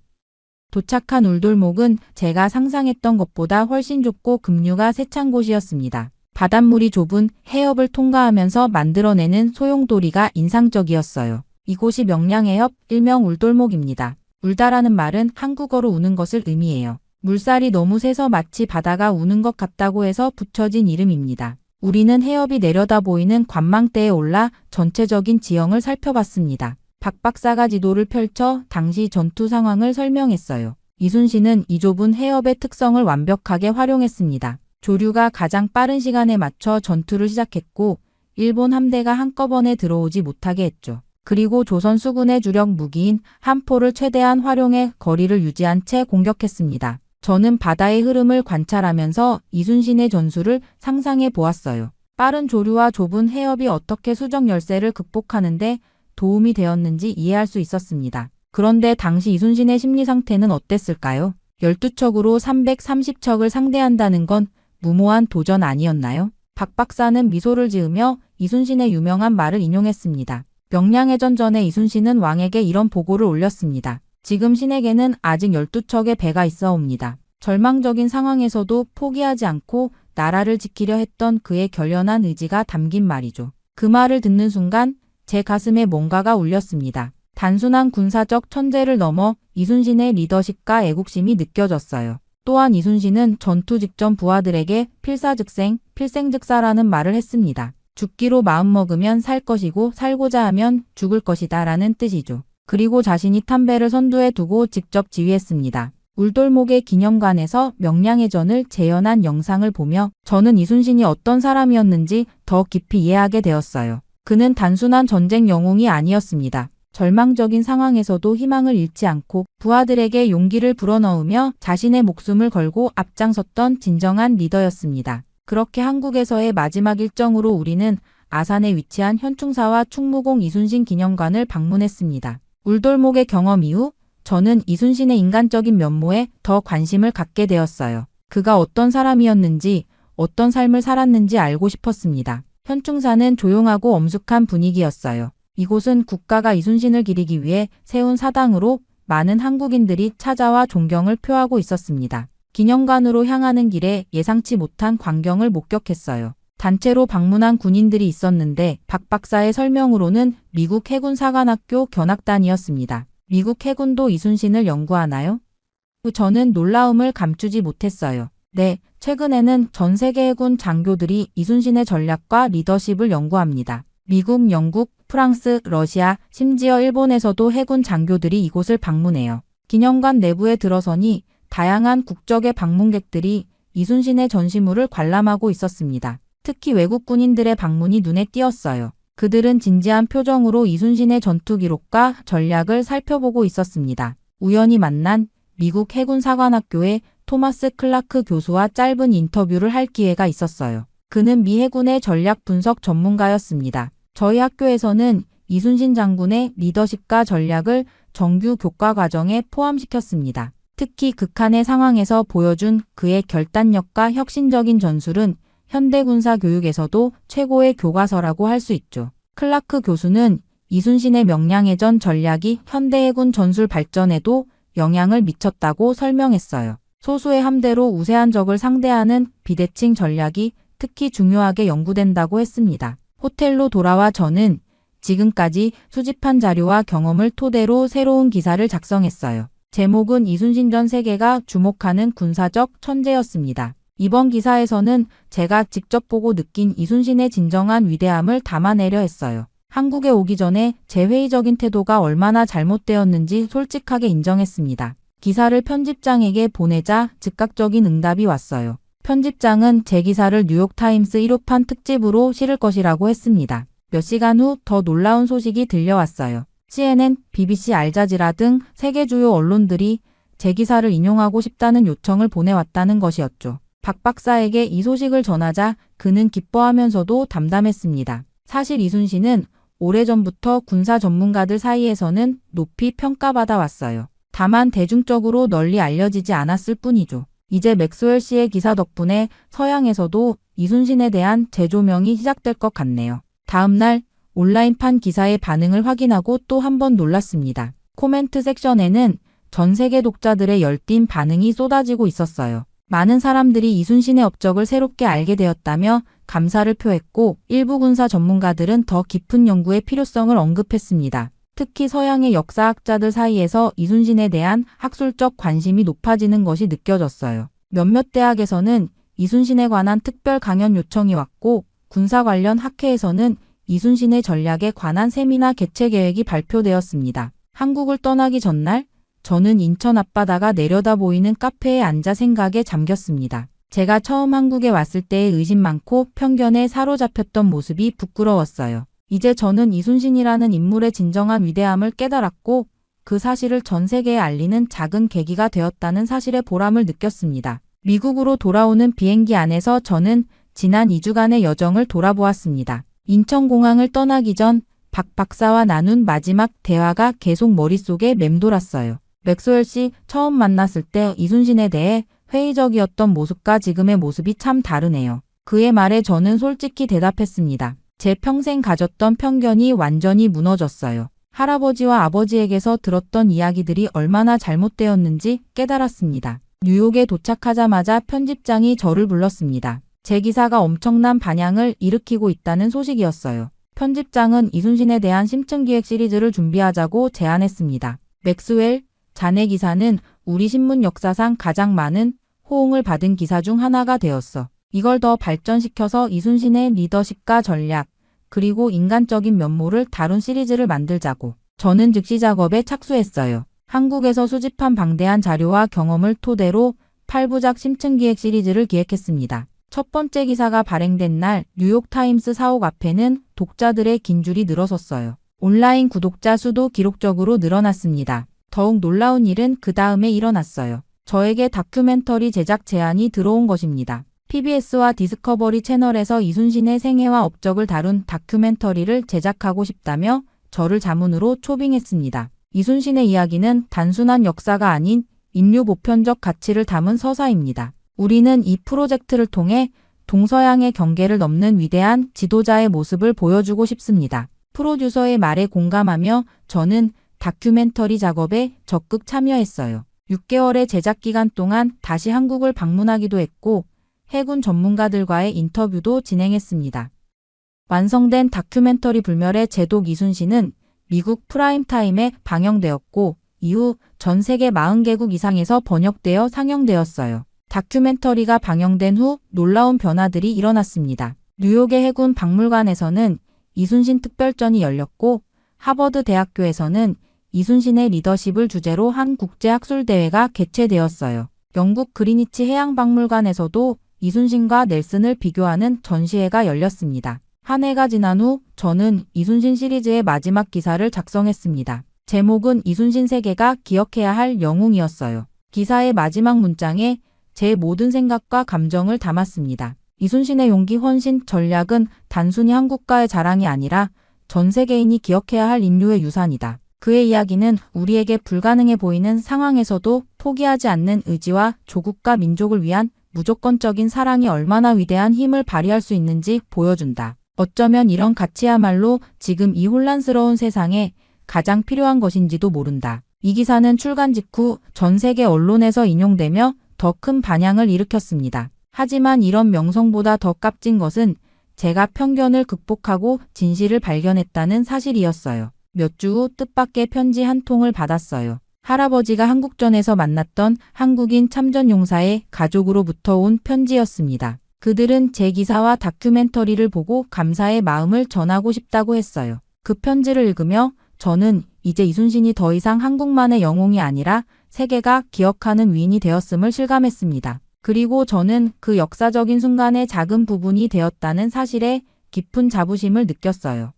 도착한 울돌목은 제가 상상했던 것보다 훨씬 좁고 급류가 세찬 곳이었습니다. 바닷물이 좁은 해협을 통과하면서 만들어내는 소용돌이가 인상적이었어요. 이곳이 명량해협, 일명 울돌목입니다. 울다라는 말은 한국어로 우는 것을 의미해요. 물살이 너무 세서 마치 바다가 우는 것 같다고 해서 붙여진 이름입니다. 우리는 해협이 내려다 보이는 관망대에 올라 전체적인 지형을 살펴봤습니다. 박 박사가 지도를 펼쳐 당시 전투 상황을 설명했어요. 이순신은 이 좁은 해협의 특성을 완벽하게 활용했습니다. 조류가 가장 빠른 시간에 맞춰 전투를 시작했고 일본 함대가 한꺼번에 들어오지 못하게 했죠. 그리고 조선 수군의 주력 무기인 함포를 최대한 활용해 거리를 유지한 채 공격했습니다. 저는 바다의 흐름을 관찰하면서 이순신의 전술을 상상해 보았어요. 빠른 조류와 좁은 해협이 어떻게 수적 열세를 극복하는데 도움이 되었는지 이해할 수 있었습니다. 그런데 당시 이순신의 심리 상태는 어땠을까요? 12척으로 330척을 상대한다는 건 무모한 도전 아니었나요? 박 박사는 미소를 지으며 이순신의 유명한 말을 인용했습니다. 명량해전 전에 이순신은 왕에게 이런 보고를 올렸습니다. 지금 신에게는 아직 12척의 배가 있어옵니다. 절망적인 상황에서도 포기하지 않고 나라를 지키려 했던 그의 결연한 의지가 담긴 말이죠. 그 말을 듣는 순간 제 가슴에 뭔가가 울렸습니다. 단순한 군사적 천재를 넘어 이순신의 리더십과 애국심이 느껴졌어요. 또한 이순신은 전투 직전 부하들에게 필사즉생, 필생즉사라는 말을 했습니다. 죽기로 마음먹으면 살 것이고 살고자 하면 죽을 것이다 라는 뜻이죠. 그리고 자신이 탄 배를 선두에 두고 직접 지휘했습니다. 울돌목의 기념관에서 명량해전을 재현한 영상을 보며 저는 이순신이 어떤 사람이었는지 더 깊이 이해하게 되었어요. 그는 단순한 전쟁 영웅이 아니었습니다. 절망적인 상황에서도 희망을 잃지 않고 부하들에게 용기를 불어넣으며 자신의 목숨을 걸고 앞장섰던 진정한 리더였습니다. 그렇게 한국에서의 마지막 일정으로 우리는 아산에 위치한 현충사와 충무공 이순신 기념관을 방문했습니다. 울돌목의 경험 이후 저는 이순신의 인간적인 면모에 더 관심을 갖게 되었어요. 그가 어떤 사람이었는지, 어떤 삶을 살았는지 알고 싶었습니다. 현충사는 조용하고 엄숙한 분위기였어요. 이곳은 국가가 이순신을 기리기 위해 세운 사당으로 많은 한국인들이 찾아와 존경을 표하고 있었습니다. 기념관으로 향하는 길에 예상치 못한 광경을 목격했어요. 단체로 방문한 군인들이 있었는데 박 박사의 설명으로는 미국 해군사관학교 견학단이었습니다. 미국 해군도 이순신을 연구하나요? 저는 놀라움을 감추지 못했어요. 네, 최근에는 전 세계 해군 장교들이 이순신의 전략과 리더십을 연구합니다. 미국, 영국, 프랑스, 러시아, 심지어 일본에서도 해군 장교들이 이곳을 방문해요. 기념관 내부에 들어서니 다양한 국적의 방문객들이 이순신의 전시물을 관람하고 있었습니다. 특히 외국 군인들의 방문이 눈에 띄었어요. 그들은 진지한 표정으로 이순신의 전투 기록과 전략을 살펴보고 있었습니다. 우연히 만난 미국 해군사관학교의 토마스 클라크 교수와 짧은 인터뷰를 할 기회가 있었어요. 그는 미 해군의 전략 분석 전문가였습니다. 저희 학교에서는 이순신 장군의 리더십과 전략을 정규 교과 과정에 포함시켰습니다. 특히 극한의 상황에서 보여준 그의 결단력과 혁신적인 전술은 현대군사 교육에서도 최고의 교과서라고 할 수 있죠. 클라크 교수는 이순신의 명량해전 전략이 현대해군 전술 발전에도 영향을 미쳤다고 설명했어요. 소수의 함대로 우세한 적을 상대하는 비대칭 전략이 특히 중요하게 연구된다고 했습니다. 호텔로 돌아와 저는 지금까지 수집한 자료와 경험을 토대로 새로운 기사를 작성했어요. 제목은 이순신 전 세계가 주목하는 군사적 천재였습니다. 이번 기사에서는 제가 직접 보고 느낀 이순신의 진정한 위대함을 담아내려 했어요. 한국에 오기 전에 제 회의적인 태도가 얼마나 잘못되었는지 솔직하게 인정했습니다. 기사를 편집장에게 보내자 즉각적인 응답이 왔어요. 편집장은 제 기사를 뉴욕타임스 1호판 특집으로 실을 것이라고 했습니다. 몇 시간 후 더 놀라운 소식이 들려왔어요. CNN, BBC, 알자지라 등 세계 주요 언론들이 제 기사를 인용하고 싶다는 요청을 보내왔다는 것이었죠. 박 박사에게 이 소식을 전하자 그는 기뻐하면서도 담담했습니다. 사실 이순신은 오래전부터 군사 전문가들 사이에서는 높이 평가받아 왔어요. 다만 대중적으로 널리 알려지지 않았을 뿐이죠. 이제 맥스웰 씨의 기사 덕분에 서양에서도 이순신에 대한 재조명이 시작될 것 같네요. 다음 날 온라인판 기사의 반응을 확인하고 또 한 번 놀랐습니다. 코멘트 섹션에는 전 세계 독자들의 열띤 반응이 쏟아지고 있었어요. 많은 사람들이 이순신의 업적을 새롭게 알게 되었다며 감사를 표했고 일부 군사 전문가들은 더 깊은 연구의 필요성을 언급했습니다. 특히 서양의 역사학자들 사이에서 이순신에 대한 학술적 관심이 높아지는 것이 느껴졌어요. 몇몇 대학에서는 이순신에 관한 특별 강연 요청이 왔고 군사 관련 학회에서는 이순신의 전략에 관한 세미나 개최 계획이 발표되었습니다. 한국을 떠나기 전날 저는 인천 앞바다가 내려다 보이는 카페에 앉아 생각에 잠겼습니다. 제가 처음 한국에 왔을 때의 의심 많고 편견에 사로잡혔던 모습이 부끄러웠어요. 이제 저는 이순신이라는 인물의 진정한 위대함을 깨달았고 그 사실을 전 세계에 알리는 작은 계기가 되었다는 사실의 보람을 느꼈습니다. 미국으로 돌아오는 비행기 안에서 저는 지난 2주간의 여정을 돌아보았습니다. 인천공항을 떠나기 전 박 박사와 나눈 마지막 대화가 계속 머릿속에 맴돌았어요. 맥스웰 씨 처음 만났을 때 이순신에 대해 회의적이었던 모습과 지금의 모습이 참 다르네요. 그의 말에 저는 솔직히 대답했습니다. 제 평생 가졌던 편견이 완전히 무너졌어요. 할아버지와 아버지에게서 들었던 이야기들이 얼마나 잘못되었는지 깨달았습니다. 뉴욕에 도착하자마자 편집장이 저를 불렀습니다. 제 기사가 엄청난 반향을 일으키고 있다는 소식이었어요. 편집장은 이순신에 대한 심층기획 시리즈를 준비하자고 제안했습니다. 맥스웰, 자네 기사는 우리 신문 역사상 가장 많은 호응을 받은 기사 중 하나가 되었어. 이걸 더 발전시켜서 이순신의 리더십과 전략, 그리고 인간적인 면모를 다룬 시리즈를 만들자고. 저는 즉시 작업에 착수했어요. 한국에서 수집한 방대한 자료와 경험을 토대로 8부작 심층기획 시리즈를 기획했습니다. 첫 번째 기사가 발행된 날 뉴욕타임스 사옥 앞에는 독자들의 긴 줄이 늘어섰어요. 온라인 구독자 수도 기록적으로 늘어났습니다. 더욱 놀라운 일은 그 다음에 일어났어요. 저에게 다큐멘터리 제작 제안이 들어온 것입니다. PBS와 디스커버리 채널에서 이순신의 생애와 업적을 다룬 다큐멘터리를 제작하고 싶다며 저를 자문으로 초빙했습니다. 이순신의 이야기는 단순한 역사가 아닌 인류 보편적 가치를 담은 서사입니다. 우리는 이 프로젝트를 통해 동서양의 경계를 넘는 위대한 지도자의 모습을 보여주고 싶습니다. 프로듀서의 말에 공감하며 저는 다큐멘터리 작업에 적극 참여했어요. 6개월의 제작 기간 동안 다시 한국을 방문하기도 했고 해군 전문가들과의 인터뷰도 진행했습니다. 완성된 다큐멘터리 불멸의 제독 이순신은 미국 프라임타임에 방영되었고 이후 전 세계 40개국 이상에서 번역되어 상영되었어요. 다큐멘터리가 방영된 후 놀라운 변화들이 일어났습니다. 뉴욕의 해군 박물관에서는 이순신 특별전이 열렸고 하버드 대학교에서는 이순신의 리더십을 주제로 한 국제학술대회가 개최되었어요. 영국 그리니치 해양박물관에서도 이순신과 넬슨을 비교하는 전시회가 열렸습니다. 한 해가 지난 후 저는 이순신 시리즈의 마지막 기사를 작성했습니다. 제목은 이순신 세계가 기억해야 할 영웅이었어요. 기사의 마지막 문장에 제 모든 생각과 감정을 담았습니다. 이순신의 용기, 헌신, 전략은 단순히 한국가의 자랑이 아니라 전 세계인이 기억해야 할 인류의 유산이다. 그의 이야기는 우리에게 불가능해 보이는 상황에서도 포기하지 않는 의지와 조국과 민족을 위한 무조건적인 사랑이 얼마나 위대한 힘을 발휘할 수 있는지 보여준다. 어쩌면 이런 가치야말로 지금 이 혼란스러운 세상에 가장 필요한 것인지도 모른다. 이 기사는 출간 직후 전 세계 언론에서 인용되며 더 큰 반향을 일으켰습니다. 하지만 이런 명성보다 더 값진 것은 제가 편견을 극복하고 진실을 발견했다는 사실이었어요. 몇 주 후 뜻밖의 편지 한 통을 받았어요. 할아버지가 한국전에서 만났던 한국인 참전용사의 가족으로부터 온 편지였습니다. 그들은 제 기사와 다큐멘터리를 보고 감사의 마음을 전하고 싶다고 했어요. 그 편지를 읽으며 저는 이제 이순신이 더 이상 한국만의 영웅이 아니라 세계가 기억하는 위인이 되었음을 실감했습니다. 그리고 저는 그 역사적인 순간의 작은 부분이 되었다는 사실에 깊은 자부심을 느꼈어요.